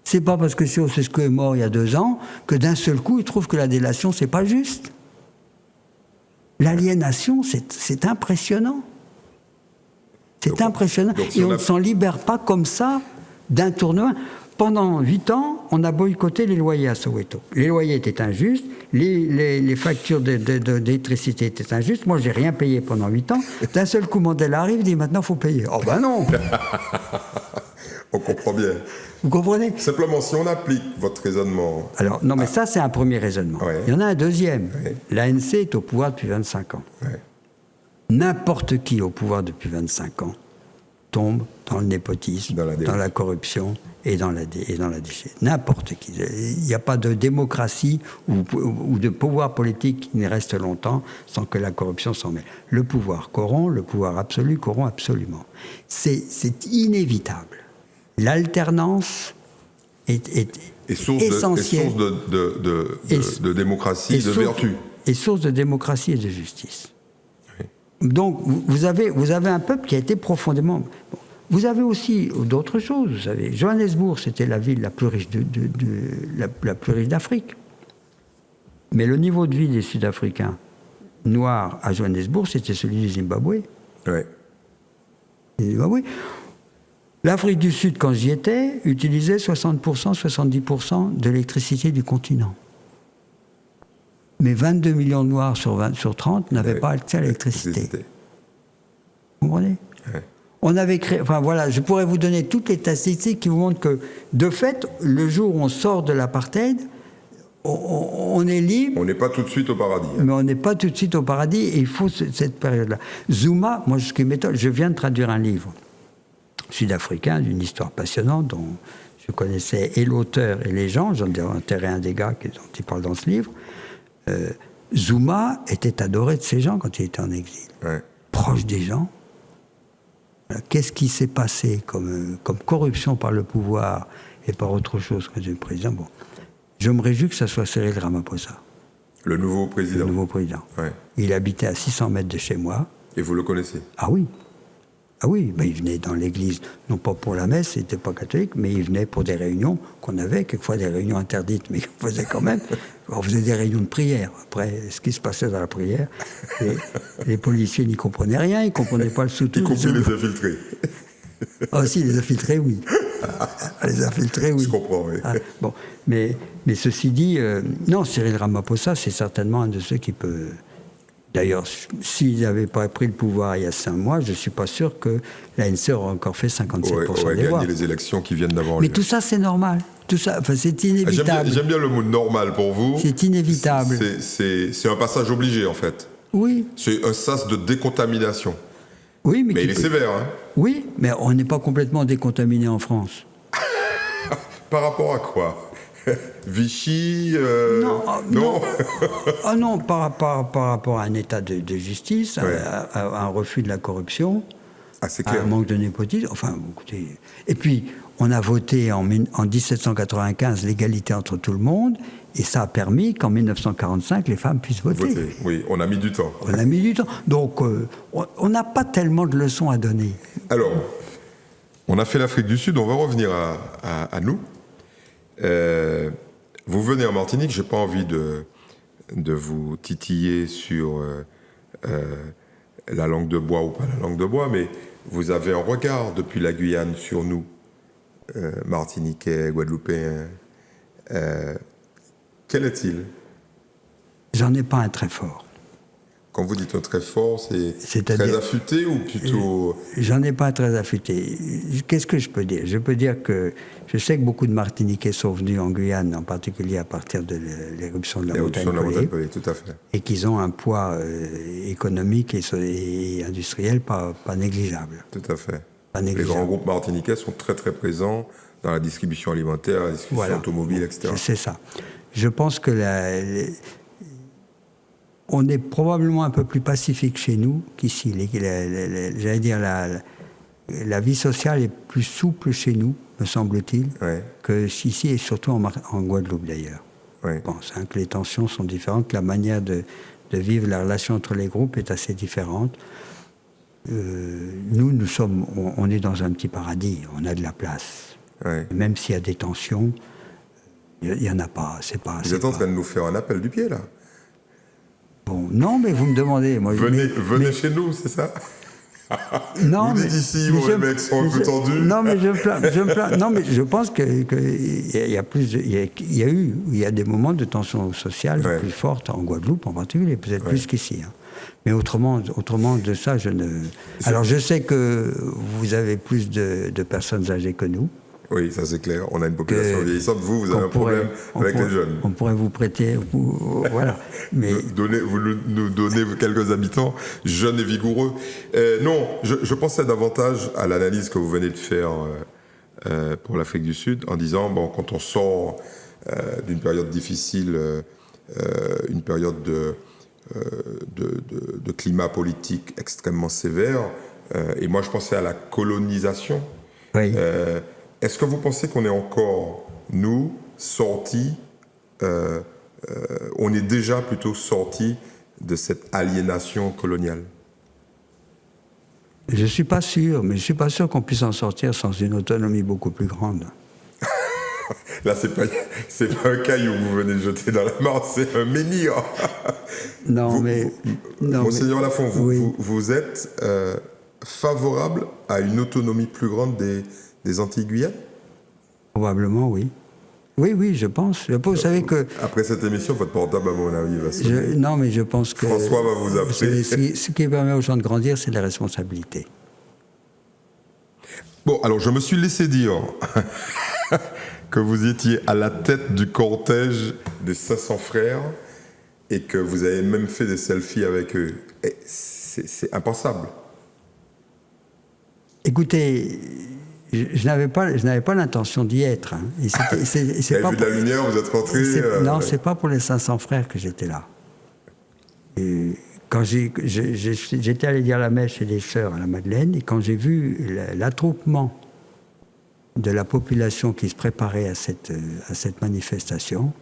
C'est pas parce que Ceausescu est mort il y a 2 ans que d'un seul coup, ils trouvent que la délation, c'est pas juste. L'aliénation, c'est impressionnant. C'est impressionnant. Donc, et on ne s'en libère pas comme ça d'un tournoi. Pendant 8 ans, on a boycotté les loyers à Soweto. Les loyers étaient injustes, les factures d'électricité étaient injustes. Moi, je n'ai rien payé pendant 8 ans. D'un seul coup, Mandela arrive et dit, maintenant, il faut payer. Oh ben non. On comprend bien. Vous comprenez? Simplement, si on applique votre raisonnement... Alors, non, mais ça, c'est un premier raisonnement. Ouais. Il y en a un deuxième. Ouais. L'ANC est au pouvoir depuis 25 ans. Ouais. N'importe qui au pouvoir depuis 25 ans tombe dans le népotisme, dans la corruption et dans la déchet. N'importe qui. Il n'y a pas de démocratie ou de pouvoir politique qui ne reste longtemps sans que la corruption s'en mêle. Le pouvoir corrompt, le pouvoir absolu corrompt absolument. C'est inévitable. L'alternance est essentielle. Et source de démocratie, de vertu. Et source de démocratie et de justice. Oui. Donc, vous avez un peuple qui a été profondément... Bon. Vous avez aussi d'autres choses. Vous savez, Johannesburg, c'était la ville la plus riche la plus riche d'Afrique. Mais le niveau de vie des Sud-Africains noirs à Johannesburg, c'était celui du Zimbabwe. Ouais. L'Afrique du Sud, quand j'y étais, utilisait 60%, 70% de l'électricité du continent. Mais 22 millions de Noirs sur 30 n'avaient pas accès à l'électricité. Vous comprenez? Ouais. On avait créé... Enfin voilà, je pourrais vous donner toutes les statistiques qui vous montrent que, de fait, le jour où on sort de l'apartheid, on est libre... On n'est pas tout de suite au paradis. Mais on n'est pas tout de suite au paradis, et il faut cette période-là. Zuma, moi, ce qui m'étonne, je viens de traduire un livre sud-africain d'une histoire passionnante dont je connaissais et l'auteur et les gens. J'en ai enterré un des gars dont il parle dans ce livre. Zuma était adoré de ces gens quand il était en exil. Ouais. Proche des gens. Qu'est-ce qui s'est passé comme corruption par le pouvoir et par autre chose que le président? Bon, je me réjouis que ça soit Cyril Ramaphosa. Le nouveau président. Le nouveau président. Ouais. Il habitait à 600 mètres de chez moi. Et vous le connaissez? Ah oui. Ah oui, ben il venait dans l'église, non pas pour la messe, il n'était pas catholique, mais il venait pour des réunions qu'on avait, quelquefois des réunions interdites, mais qu'on faisait quand même. On faisait des réunions de prière. Après, ce qui se passait dans la prière, les policiers n'y comprenaient rien, ils ne comprenaient pas le sous-titre. Y compris les infiltrés. Ah si, les infiltrés, oui. Les infiltrés, oui. Je comprends, oui. Ah, bon, mais ceci dit, non, Cyril Ramaphosa, c'est certainement un de ceux qui peut... D'ailleurs, s'il n'avait pas pris le pouvoir il y a 5 mois, je ne suis pas sûr que l'ANC aurait encore fait 57% des voix. Gagné les élections qui viennent d'avoir lieu. Mais tout ça, c'est normal. Tout ça, enfin, c'est inévitable. J'aime bien le mot normal pour vous. C'est inévitable. C'est un passage obligé, en fait. Oui. C'est un sas de décontamination. Oui, mais il est sévère, hein. Oui, mais on n'est pas complètement décontaminé en France. Par rapport à quoi? Vichy non. Ah non, par rapport à un état de justice, ouais. à un refus de la corruption, à un manque de népotisme. Enfin, écoutez. Et puis, on a voté en 1795 l'égalité entre tout le monde, et ça a permis qu'en 1945, les femmes puissent voter. Oui, on a mis du temps. On a mis du temps. Donc, on n'a pas tellement de leçons à donner. Alors, on a fait l'Afrique du Sud, on va revenir à nous. Vous venez en Martinique, je n'ai pas envie de vous titiller sur la langue de bois ou pas la langue de bois, mais vous avez un regard depuis la Guyane sur nous, Martiniquais, Guadeloupéens. Quel est-il? J'en ai pas un très fort. Quand vous dites un très fort, c'est très affûté ou plutôt... J'en ai pas un très affûté. Qu'est-ce que je peux dire? Je peux dire que je sais que beaucoup de Martiniquais sont venus en Guyane, en particulier à partir de l'éruption de la montagne Pelée, tout à fait. Et qu'ils ont un poids économique et industriel pas négligeable. Tout à fait. Les grands groupes martiniquais sont très très présents dans la distribution alimentaire, la distribution automobile, etc. C'est ça. Je pense que on est probablement un peu plus pacifique chez nous qu'ici. J'allais dire, la vie sociale est plus souple chez nous, me semble-t-il, que ici et surtout en Guadeloupe d'ailleurs. Je pense que les tensions sont différentes, la manière de vivre la relation entre les groupes est assez différente. Nous on est dans un petit paradis, on a de la place. Ouais. Même s'il y a des tensions, il n'y en a pas. Vous êtes en train de nous faire un appel du pied, là. Bon, non, mais vous me demandez. Moi, venez chez nous, c'est ça? Non, vous dites ici, les mecs sont un peu tendus. Non, mais je me plains. Non, mais je pense qu'il y a plus. Il y a des moments de tension sociale plus fortes en Guadeloupe, en particulier, peut-être plus qu'ici. Hein. Mais autrement de ça, je ne. Alors, je sais que vous avez plus de personnes âgées que nous. Oui, ça c'est clair. On a une population vieillissante. Vous avez un problème avec les jeunes. On pourrait vous prêter, voilà. Mais vous nous donnez quelques habitants jeunes et vigoureux. Non, je pensais davantage à l'analyse que vous venez de faire pour l'Afrique du Sud, en disant bon, quand on sort d'une période difficile, une période de climat politique extrêmement sévère, et moi je pensais à la colonisation. Oui. Est-ce que vous pensez qu'on est encore, nous, sortis, on est déjà plutôt sortis de cette aliénation coloniale? Je ne suis pas sûr, mais je ne suis pas sûr qu'on puisse en sortir sans une autonomie beaucoup plus grande. Là, c'est pas un caillou que vous venez de jeter dans la mare, c'est un menhir. Non, Monseigneur Lafont, oui. vous êtes favorable à une autonomie plus grande des Antilles-Guyane? Probablement, oui. Oui, je pense. Vous savez que... Après cette émission, votre portable, à mon avis, va sonner. Non, mais je pense que... François va vous appeler. Ce qui permet aux gens de grandir, c'est la responsabilité. Bon, alors, je me suis laissé dire que vous étiez à la tête du cortège des 500 frères et que vous avez même fait des selfies avec eux. Et c'est impensable. Écoutez... Je n'avais pas l'intention d'y être. Hein. Vous avez vu de la lumière, vous êtes rentré... Non, c'est pas pour les 500 frères que j'étais là. Et quand j'étais allé dire la messe chez les sœurs à la Madeleine, et quand j'ai vu l'attroupement de la population qui se préparait à cette manifestation,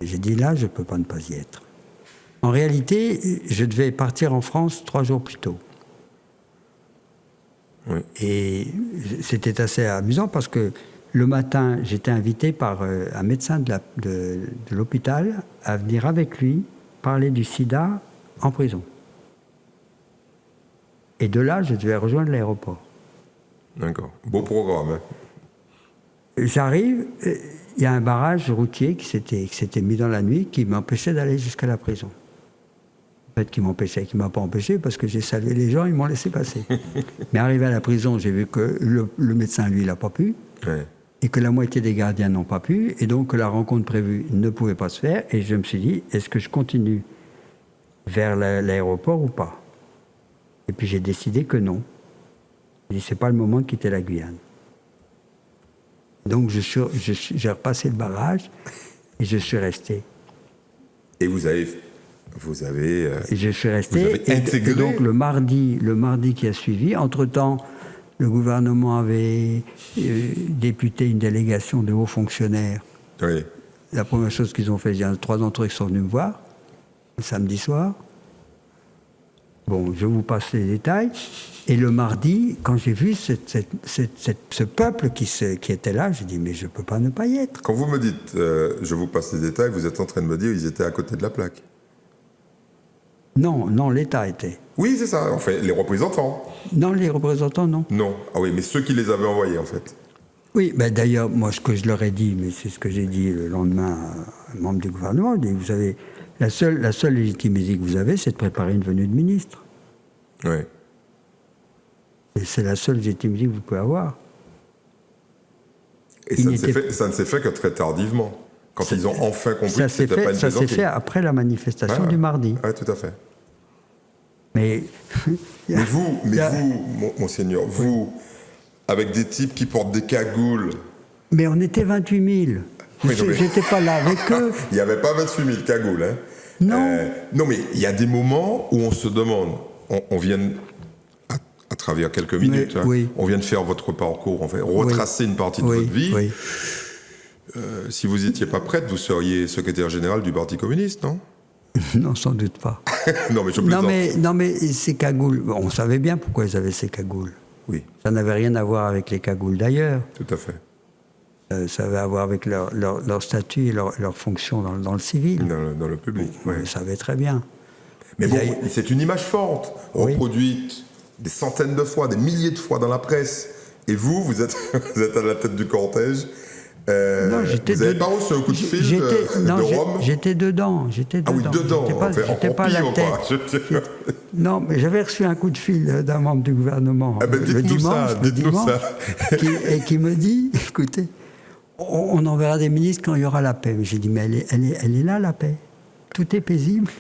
j'ai dit là, je ne peux pas ne pas y être. En réalité, je devais partir en France 3 jours plus tôt. Oui. Et c'était assez amusant parce que le matin, j'étais invité par un médecin de l'hôpital à venir avec lui parler du sida en prison. Et de là, je devais rejoindre l'aéroport. D'accord. Beau programme. Hein. J'arrive, il y a un barrage routier qui s'était mis dans la nuit qui m'empêchait d'aller jusqu'à la prison. En fait, qui m'a pas empêché parce que j'ai salué les gens, ils m'ont laissé passer. Mais arrivé à la prison, j'ai vu que le médecin, lui, il n'a pas pu, et que la moitié des gardiens n'ont pas pu, et donc que la rencontre prévue ne pouvait pas se faire, et je me suis dit, est-ce que je continue vers l'aéroport ou pas? Et puis j'ai décidé que non. J'ai dit, c'est pas le moment de quitter la Guyane. Donc j'ai repassé le barrage, et je suis resté. Et vous avez et je suis resté. Intégré. Et donc le mardi qui a suivi, entre-temps, le gouvernement avait député une délégation de hauts fonctionnaires. Oui. La première chose qu'ils ont fait, il y a 3 d'entre eux qui sont venus me voir, le samedi soir. Bon, je vous passe les détails. Et le mardi, quand j'ai vu ce peuple qui était là, j'ai dit, mais je ne peux pas ne pas y être. Quand vous me dites, je vous passe les détails, vous êtes en train de me dire qu'ils étaient à côté de la plaque. Non, l'État était. Oui, c'est ça, en fait, les représentants. Non, les représentants, non. Non, ah oui, mais ceux qui les avaient envoyés, en fait. Oui, ben d'ailleurs, moi, ce que je leur ai dit, mais c'est ce que j'ai dit le lendemain à un membre du gouvernement, j'ai dit, vous savez, la seule légitimité que vous avez, c'est de préparer une venue de ministre. Oui. Et c'est la seule légitimité que vous pouvez avoir. Et ça ne s'est fait que très tardivement, quand ils ont enfin compris que c'était pas une plaisanterie. Ça s'est fait après la manifestation du mardi. Oui, tout à fait. Mais vous, monseigneur, vous, avec des types qui portent des cagoules... Mais on était 28 000. Oui, j'étais pas là avec eux. Il n'y avait pas 28 000 cagoules, hein. Non. Non, mais il y a des moments où on se demande, on vient, à travers quelques minutes, oui. On vient de faire votre parcours, on fait retracer une partie de votre vie. Oui. Si vous n'étiez pas prête, vous seriez secrétaire général du Parti communiste, non? Non, sans doute pas. Non, mais je plaisante. Non, mais ces cagoules, on savait bien pourquoi ils avaient ces cagoules. Oui, Ça n'avait rien à voir avec les cagoules d'ailleurs. tout à fait. Ça avait à voir avec leur statut et leur fonction dans le civil. Dans le public, On ouais. le savait très bien. Mais Il bon, y a- c'est une image forte, Oui. reproduite des centaines de fois, des milliers de fois dans la presse. Et vous êtes, vous êtes à la tête du cortège. Non, vous n'avez pas reçu un coup de fil non, de Rome? j'étais dedans. Ah oui, dedans. J'étais pas à la tête. Non, mais j'avais reçu un coup de fil d'un membre du gouvernement Ah ben, le dites-nous ça. et qui me dit, écoutez, on enverra des ministres quand il y aura la paix. Mais j'ai dit, mais elle est là, la paix. Tout est paisible.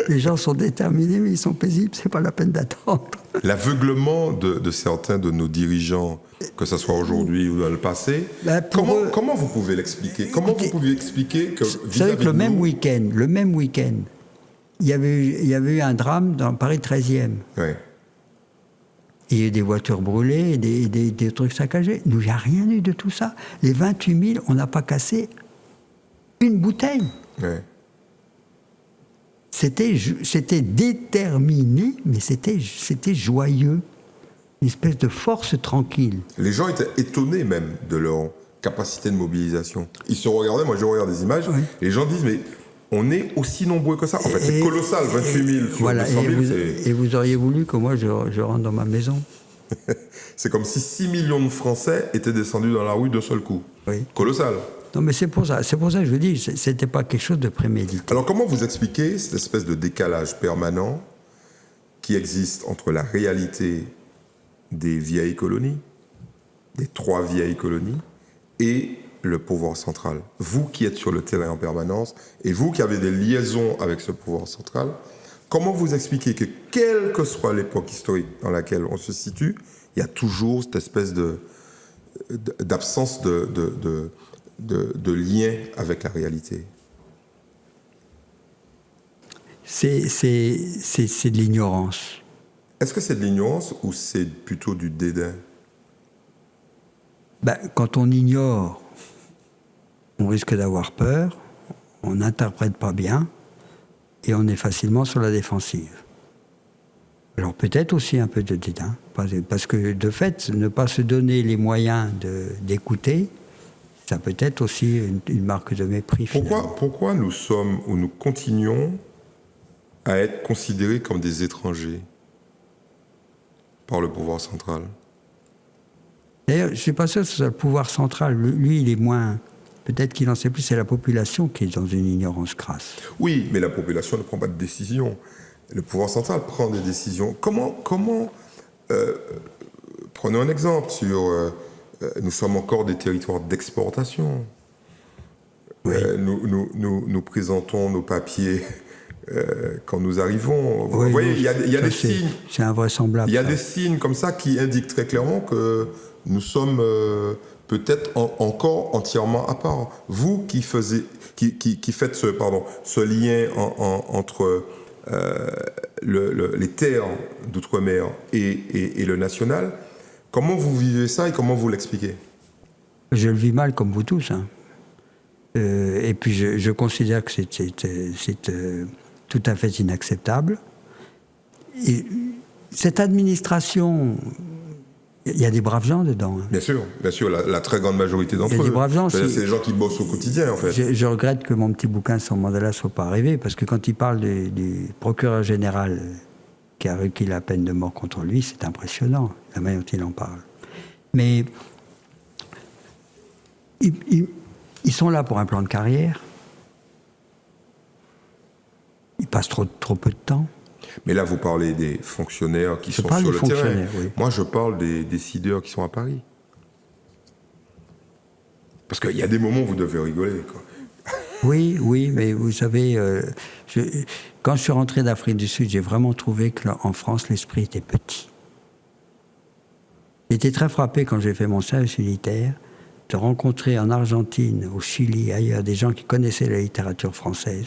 Les gens sont déterminés, mais ils sont paisibles. C'est pas la peine d'attendre. L'aveuglement de certains de nos dirigeants, que ce soit aujourd'hui ou dans le passé, Ben, pour eux- comment vous pouvez l'expliquer? Comment vous pouvez expliquer que Vous savez que le même week-end, il y avait eu un drame dans Paris 13e. Ouais. Il y a eu des voitures brûlées, et des trucs saccagés. Nous, il n'y a rien eu de tout ça. Les 28 000, on n'a pas cassé une bouteille. Ouais. C'était déterminé, mais c'était joyeux. Une espèce de force tranquille. Les gens étaient étonnés même de leur capacité de mobilisation. Ils se regardaient, moi je regarde des images, Oui. et les gens disent, mais on est aussi nombreux que ça. En fait, c'est Et- colossal, 28 000 sur Voilà, 200 000, et vous auriez voulu que moi, je rentre dans ma maison. c'est comme si 6 millions de Français étaient descendus dans la rue d'un seul coup. Oui. Colossal. Non, mais c'est pour ça que je vous dis, c'était pas quelque chose de prémédité. Alors comment vous expliquez cette espèce de décalage permanent qui existe entre la réalité des vieilles colonies, des 3 vieilles colonies, et le pouvoir central? Vous qui êtes sur le terrain en permanence, et vous qui avez des liaisons avec ce pouvoir central, comment vous expliquez que, quelle que soit l'époque historique dans laquelle on se situe, il y a toujours cette espèce d'absence de lien avec la réalité? C'est de l'ignorance. Est-ce que c'est de l'ignorance ou c'est plutôt du dédain? Ben, quand on ignore, on risque d'avoir peur, on n'interprète pas bien, et on est facilement sur la défensive. Alors peut-être aussi un peu de dédain, parce que de fait, ne pas se donner les moyens d'écouter, ça peut être aussi une marque de mépris. Pourquoi nous sommes ou nous continuons à être considérés comme des étrangers par le pouvoir central? D'ailleurs, je ne suis pas sûr que ce soit le pouvoir central. Lui, il est moins... Peut-être qu'il en sait plus, c'est la population qui est dans une ignorance crasse. Oui, mais la population ne prend pas de décision. Le pouvoir central prend des décisions. Prenons un exemple sur... nous sommes encore des territoires d'exportation. Oui. Nous présentons nos papiers quand nous arrivons. Oui, vous voyez, non, il y a des c'est- signes. C'est invraisemblable. Il y a ça. des signes comme ça qui indiquent très clairement que nous sommes peut-être encore entièrement à part. Vous qui faites ce lien entre les terres d'outre-mer et le national, comment vous vivez ça et comment vous l'expliquez? Je le vis mal comme vous tous. Hein. Et puis je considère que c'est tout à fait inacceptable. Et cette administration, il y a des braves gens dedans. Hein. Bien sûr, la très grande majorité d'entre Il y a eux. des braves gens, C'est des gens qui bossent au quotidien, en fait. Je regrette que mon petit bouquin sur Mandela ne soit pas arrivé, parce que quand il parle du procureur général qui a requis la peine de mort contre lui, c'est impressionnant, la manière dont il en parle. Mais ils sont là pour un plan de carrière. Ils passent trop peu de temps. Mais là, vous parlez des fonctionnaires qui sont parle sur des le terrain. fonctionnaires, oui. Moi, je parle des décideurs qui sont à Paris. Parce qu'il y a des moments où vous devez rigoler, quoi. Oui, mais vous savez, quand je suis rentré d'Afrique du Sud, j'ai vraiment trouvé qu'en France, l'esprit était petit. J'ai été très frappé quand j'ai fait mon service militaire de rencontrer en Argentine, au Chili, ailleurs, des gens qui connaissaient la littérature française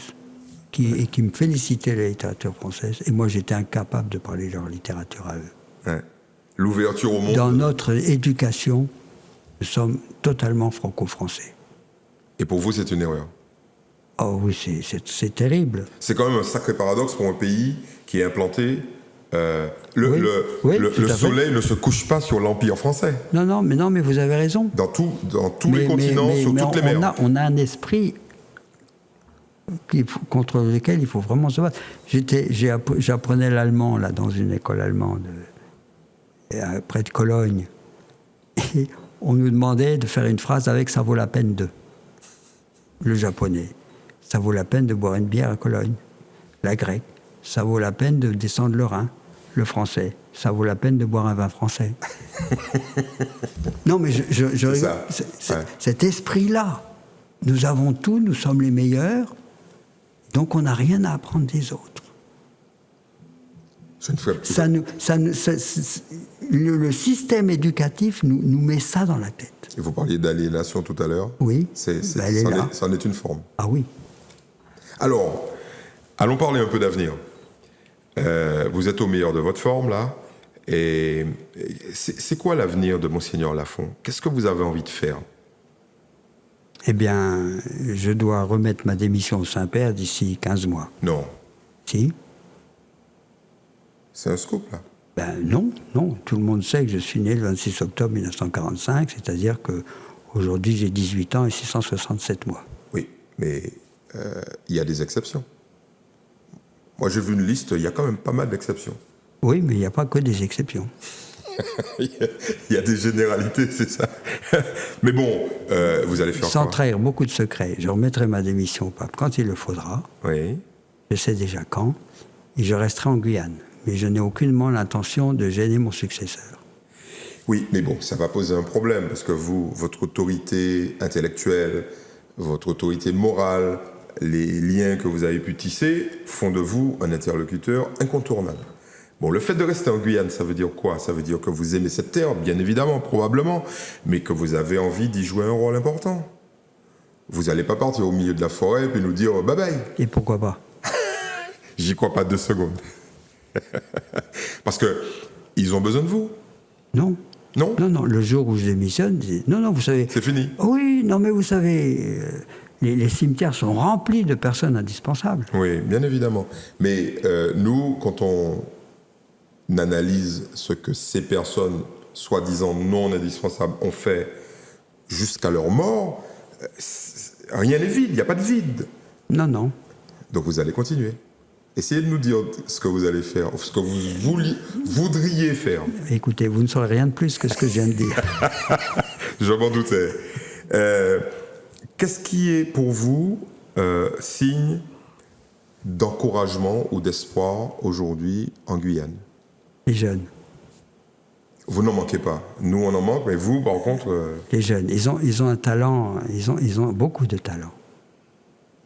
et qui me félicitaient de la littérature française. Et moi, j'étais incapable de parler de leur littérature à eux. Ouais. L'ouverture au monde. Dans notre éducation, nous sommes totalement franco-français. Et pour vous, c'est une erreur? Oh oui, c'est terrible. C'est quand même un sacré paradoxe pour un pays qui est implanté. Oui, Le tout à soleil ne se couche pas sur l'Empire français. Non, mais vous avez raison. Dans tous les continents, sur toutes les mers. On a un esprit contre lequel il faut vraiment se battre. J'apprenais l'allemand là, dans une école allemande près de Cologne. Et on nous demandait de faire une phrase avec « ça vaut la peine de ». Le japonais, ça vaut la peine de boire une bière à Cologne. La grecque, ça vaut la peine de descendre le Rhin. Le français, ça vaut la peine de boire un vin français. Non, mais cet esprit-là, nous avons tout, nous sommes les meilleurs, donc on n'a rien à apprendre des autres. Le système éducatif nous met ça dans la tête. Et vous parliez d'aliénation tout à l'heure. Oui, ça en est une forme. Ah oui. Alors, allons parler un peu d'avenir. Vous êtes au meilleur de votre forme, là. Et c'est quoi l'avenir de Monseigneur Lafond? Qu'est-ce que vous avez envie de faire? Eh bien, je dois remettre ma démission au Saint-Père d'ici 15 mois. Non. Si. C'est un scoop, là. Ben non. Tout le monde sait que je suis né le 26 octobre 1945, c'est-à-dire qu'aujourd'hui j'ai 18 ans et 667 mois. Oui, mais il y a des exceptions. Moi j'ai vu une liste, il y a quand même pas mal d'exceptions. Oui, mais il n'y a pas que des exceptions. Il y a des généralités, c'est ça. Mais bon, vous allez faire Sans quoi? trahir beaucoup de secrets, je remettrai ma démission au pape quand il le faudra. Oui. Je sais déjà quand. Et je resterai en Guyane. Mais je n'ai aucunement l'intention de gêner mon successeur. Oui, mais bon, ça va poser un problème, parce que vous, votre autorité intellectuelle, votre autorité morale, les liens que vous avez pu tisser font de vous un interlocuteur incontournable. Bon, le fait de rester en Guyane, ça veut dire quoi? Ça veut dire que vous aimez cette terre, bien évidemment, probablement, mais que vous avez envie d'y jouer un rôle important. Vous n'allez pas partir au milieu de la forêt et puis nous dire bye bye. Et pourquoi pas? J'y crois pas 2 secondes. Parce que ils ont besoin de vous. Non. Non. Non, le jour où je démissionne, non, vous savez... C'est fini. Oui, non, mais vous savez, les cimetières sont remplis de personnes indispensables. Oui, bien évidemment. Mais nous, quand on analyse ce que ces personnes, soi-disant non indispensables, ont fait jusqu'à leur mort, rien n'est vide, il n'y a pas de vide. Non. Donc vous allez continuer. Essayez de nous dire ce que vous allez faire, ce que vous voudriez faire. Écoutez, vous ne saurez rien de plus que ce que je viens de dire. Je m'en doutais. Qu'est-ce qui est pour vous signe d'encouragement ou d'espoir aujourd'hui en Guyane? Les jeunes. Vous n'en manquez pas. Nous, on en manque, mais vous, par contre... Les jeunes, ils ont un talent, ils ont beaucoup de talent.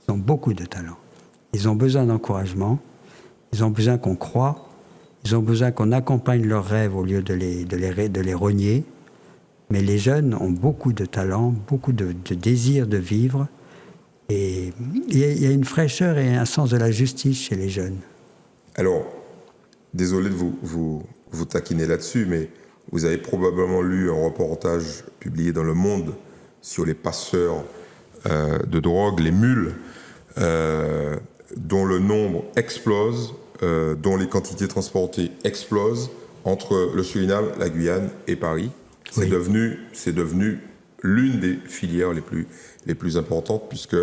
Ils ont beaucoup de talent. Ils ont besoin d'encouragement, ils ont besoin qu'on croie, ils ont besoin qu'on accompagne leurs rêves au lieu de les renier. Mais les jeunes ont beaucoup de talent, beaucoup de désir de vivre. Et il y a une fraîcheur et un sens de la justice chez les jeunes. Alors, désolé de vous taquiner là-dessus, mais vous avez probablement lu un reportage publié dans Le Monde sur les passeurs de drogue, les mules, dont le nombre explose, dont les quantités transportées explosent entre le Suriname, la Guyane et Paris. C'est devenu l'une des filières les plus importantes, puisque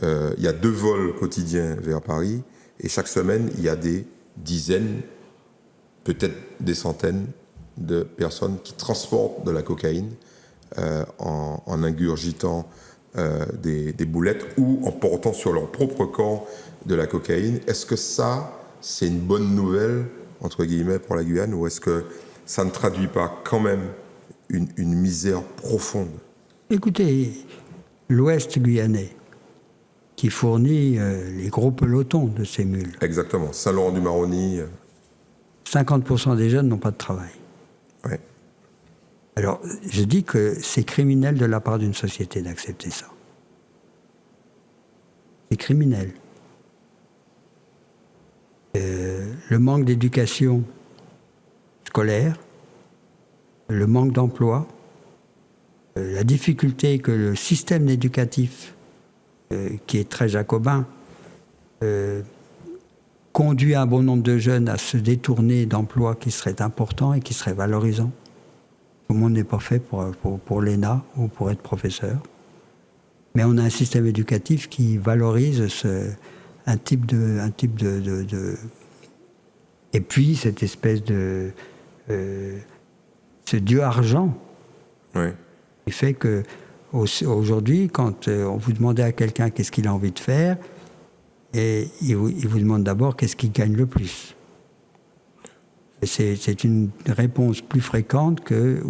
il y a 2 vols quotidiens vers Paris, et chaque semaine, il y a des dizaines, peut-être des centaines de personnes qui transportent de la cocaïne en ingurgitant des boulettes ou en portant sur leur propre corps de la cocaïne. Est-ce que ça, c'est une bonne nouvelle, entre guillemets, pour la Guyane, ou est-ce que ça ne traduit pas quand même une misère profonde? Écoutez, l'Ouest guyanais, qui fournit les gros pelotons de ces mules. Exactement, Saint-Laurent-du-Maroni. 50% des jeunes n'ont pas de travail. Ouais. Alors, je dis que c'est criminel de la part d'une société d'accepter ça. C'est criminel. Le manque d'éducation scolaire, le manque d'emploi, la difficulté que le système éducatif qui est très jacobin, conduit un bon nombre de jeunes à se détourner d'emplois qui seraient importants et qui seraient valorisants. Tout le monde n'est pas fait pour l'ENA ou pour être professeur. Mais on a un système éducatif qui valorise un type de... Et puis cette espèce de... ce dieu argent, Oui. qui fait que aujourd'hui, quand on vous demandait à quelqu'un qu'est-ce qu'il a envie de faire, et il vous demande d'abord qu'est-ce qu'il gagne le plus. Et c'est une réponse plus fréquente que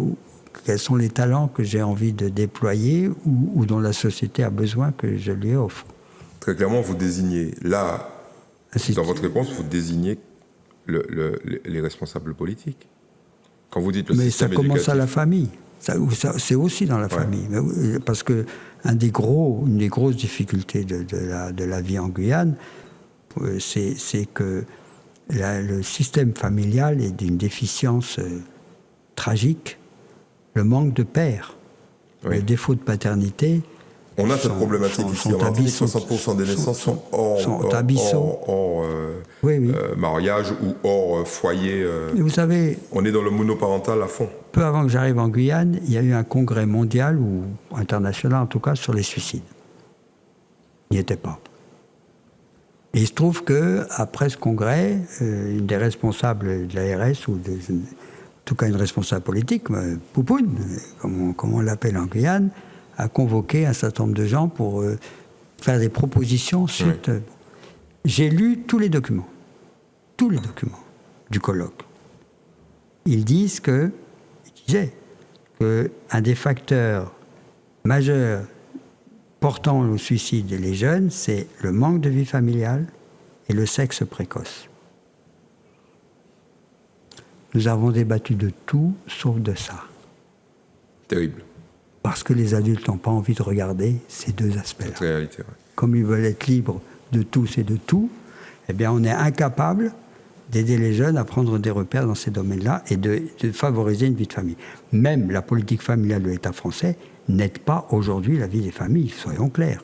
quels sont les talents que j'ai envie de déployer ou dont la société a besoin que je lui offre. Très clairement, vous désignez, là, dans votre réponse, vous désignez les responsables politiques. Quand vous dites le Mais système ça commence éducatif, à la famille. C'est aussi dans la famille. Parce que une des grosses difficultés de la vie en Guyane, c'est que le système familial est d'une déficience tragique. Le manque de père, le défaut de paternité. On a cette problématique ici en Martinique, 60% des naissances sont hors mariage ou hors foyer. Et vous savez, on est dans le monoparental à fond. Peu avant que j'arrive en Guyane, il y a eu un congrès mondial, ou international en tout cas, sur les suicides. Il n'y était pas. Et il se trouve qu'après ce congrès, une des responsables de l'ARS, ou en tout cas une responsable politique, Poupoune, comme on l'appelle en Guyane, a convoqué un certain nombre de gens pour faire des propositions suite. Oui. J'ai lu tous les documents du colloque. Ils disaient qu'un des facteurs majeurs portant au suicide des jeunes, c'est le manque de vie familiale et le sexe précoce. Nous avons débattu de tout sauf de ça. Terrible. Parce que les adultes n'ont pas envie de regarder ces deux aspects-là. Cette réalité, ouais. Comme ils veulent être libres de tous et de tout, eh bien on est incapable d'aider les jeunes à prendre des repères dans ces domaines-là et de favoriser une vie de famille. Même la politique familiale de l'État français n'aide pas aujourd'hui la vie des familles, soyons clairs.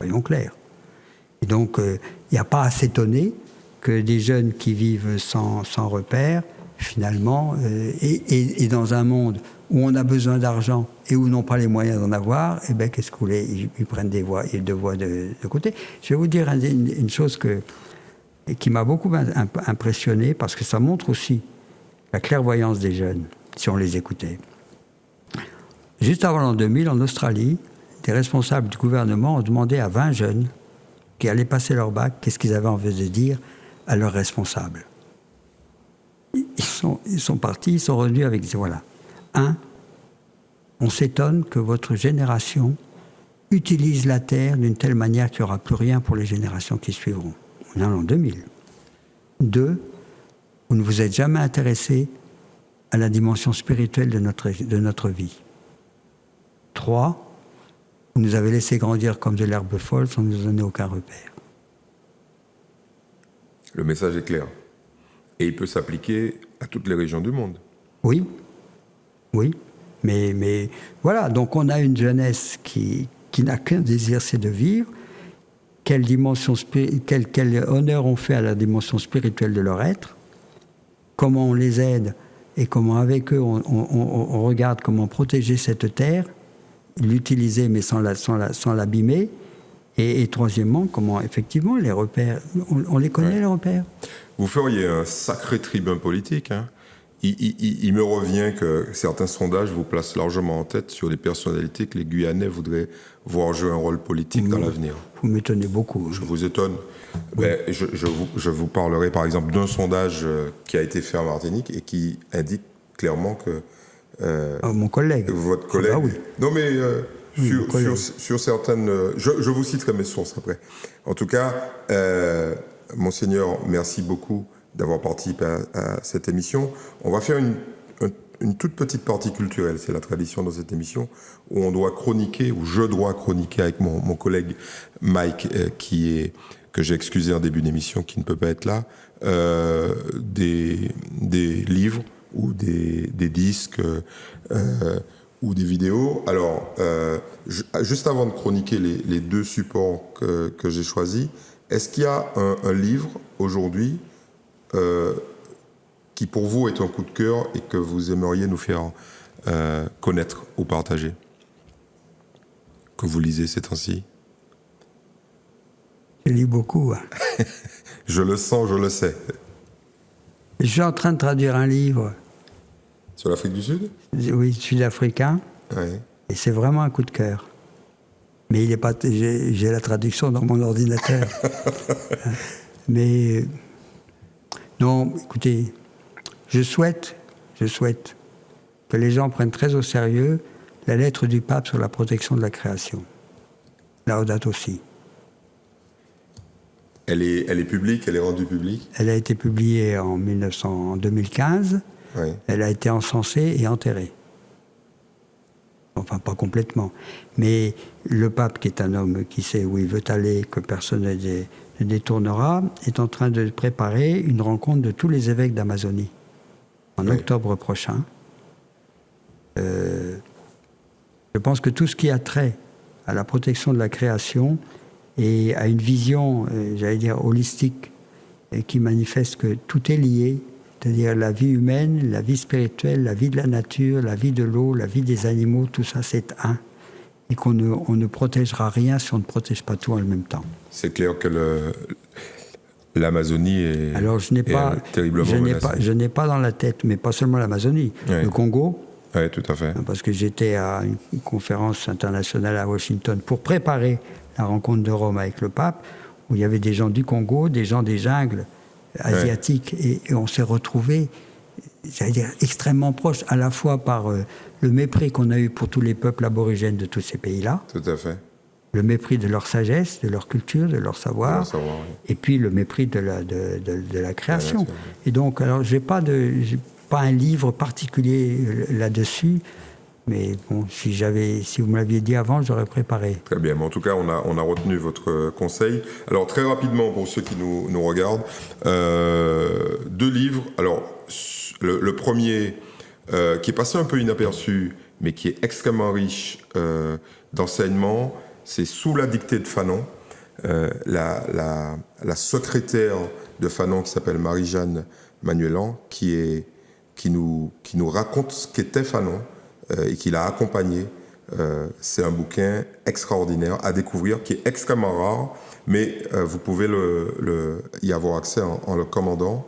Et donc, il n'y a pas à s'étonner que des jeunes qui vivent sans repères, finalement, et dans un monde où on a besoin d'argent et où n'ont pas les moyens d'en avoir, eh bien, qu'est-ce que vous voulez ? Ils prennent deux voies de côté. Je vais vous dire une chose qui m'a beaucoup impressionné, parce que ça montre aussi la clairvoyance des jeunes, si on les écoutait. Juste avant l'an 2000, en Australie, des responsables du gouvernement ont demandé à 20 jeunes qui allaient passer leur bac qu'est-ce qu'ils avaient envie de dire à leurs responsables. Ils sont partis, ils sont revenus avec, voilà. 1. On s'étonne que votre génération utilise la terre d'une telle manière qu'il n'y aura plus rien pour les générations qui suivront. On est en l'an 2000. 2. Vous ne vous êtes jamais intéressé à la dimension spirituelle de notre vie. 3. Vous nous avez laissé grandir comme de l'herbe folle sans nous donner aucun repère. Le message est clair. Et il peut s'appliquer à toutes les régions du monde. Oui. Mais voilà, donc on a une jeunesse qui n'a qu'un désir, c'est de vivre. Quel honneur on fait à la dimension spirituelle de leur être. Comment on les aide et comment avec eux on regarde comment protéger cette terre, l'utiliser mais sans l'abîmer. Et troisièmement, comment effectivement les repères, on les connaît les repères. Vous feriez un sacré tribun politique, hein. Il me revient que certains sondages vous placent largement en tête sur les personnalités que les Guyanais voudraient voir jouer un rôle politique dans l'avenir. Vous m'étonnez beaucoup. Je vous étonne. Oui. Je vous parlerai par exemple d'un sondage qui a été fait en Martinique et qui indique clairement que... mon collègue. Votre collègue. Ah, oui. Non mais sur certaines... Je vous citerai mes sources après. En tout cas, Monseigneur, merci beaucoup d'avoir participé à cette émission. On va faire une toute petite partie culturelle, c'est la tradition dans cette émission, où on doit chroniquer, où je dois chroniquer avec mon collègue Mike, que j'ai excusé en début d'émission, qui ne peut pas être là, des livres ou des disques ou des vidéos. Alors, juste avant de chroniquer les deux supports que j'ai choisis, est-ce qu'il y a un livre aujourd'hui qui pour vous est un coup de cœur et que vous aimeriez nous faire connaître ou partager, que vous lisez ces temps-ci? Je lis beaucoup. Hein. Je le sens, je le sais. Je suis en train de traduire un livre. Sur l'Afrique du Sud? Oui, sud-africain. Ouais. Et c'est vraiment un coup de cœur. Mais il est pas. J'ai la traduction dans mon ordinateur. Mais non, écoutez, je souhaite que les gens prennent très au sérieux la lettre du pape sur la protection de la création. Laudato Si. Elle est publique, elle est rendue publique? Elle a été publiée en 2015. Oui. Elle a été encensée et enterrée. Enfin, pas complètement. Mais le pape, qui est un homme qui sait où il veut aller, que personne ne détournera, est en train de préparer une rencontre de tous les évêques d'Amazonie en octobre prochain. Je pense que tout ce qui a trait à la protection de la création et à une vision, j'allais dire, holistique, et qui manifeste que tout est lié, c'est-à-dire la vie humaine, la vie spirituelle, la vie de la nature, la vie de l'eau, la vie des animaux, tout ça c'est un. Et qu'on ne protégera rien si on ne protège pas tout en même temps. C'est clair que l'Amazonie est, alors, terriblement menacée. Je n'ai pas dans la tête, mais pas seulement l'Amazonie, le Congo. Oui, tout à fait. Parce que j'étais à une conférence internationale à Washington pour préparer la rencontre de Rome avec le pape, où il y avait des gens du Congo, des gens des jungles asiatiques, et on s'est retrouvés, j'allais dire, extrêmement proches, à la fois par le mépris qu'on a eu pour tous les peuples aborigènes de tous ces pays-là. Tout à fait. Le mépris de leur sagesse, de leur culture, de leur savoir, oui. Et puis le mépris de la création. Et donc, alors, j'ai pas un livre particulier là-dessus, mais bon, si vous me l'aviez dit avant, j'aurais préparé. Très bien, mais en tout cas, on a retenu votre conseil. Alors, très rapidement, pour ceux qui nous regardent, 2 livres. Alors, le premier, qui est passé un peu inaperçu, mais qui est extrêmement riche d'enseignements, c'est Sous la dictée de Fanon. La secrétaire de Fanon, qui s'appelle Marie-Jeanne Manuelan, qui nous raconte ce qu'était Fanon et qui l'a accompagné. C'est un bouquin extraordinaire à découvrir, qui est extrêmement rare, mais vous pouvez y avoir accès en le commandant.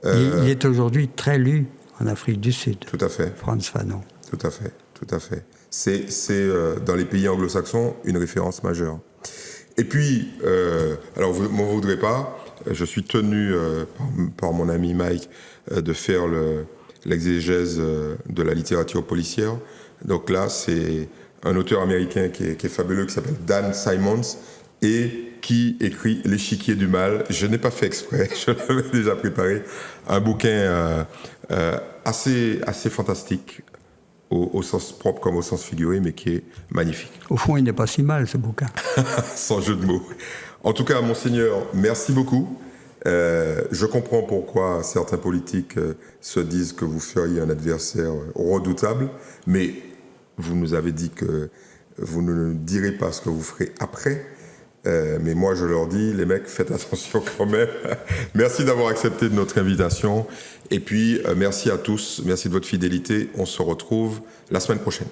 Il est aujourd'hui très lu en Afrique du Sud. Tout à fait. Frantz Fanon. Tout à fait, tout à fait. C'est dans les pays anglo-saxons une référence majeure. Et puis, alors vous m'en voudrez pas, je suis tenu par mon ami Mike de faire l'exégèse de la littérature policière. Donc là, c'est un auteur américain qui est fabuleux, qui s'appelle Dan Simons, et qui écrit L'échiquier du mal. Je n'ai pas fait exprès, je l'avais déjà préparé. Un bouquin assez fantastique, au sens propre comme au sens figuré, mais qui est magnifique. Au fond, il n'est pas si mal, ce bouquin. Sans jeu de mots. En tout cas, monseigneur, merci beaucoup. Je comprends pourquoi certains politiques se disent que vous feriez un adversaire redoutable, mais vous nous avez dit que vous ne nous direz pas ce que vous ferez après. Mais moi, je leur dis, les mecs, faites attention quand même. Merci d'avoir accepté notre invitation. Et puis, merci à tous. Merci de votre fidélité. On se retrouve la semaine prochaine.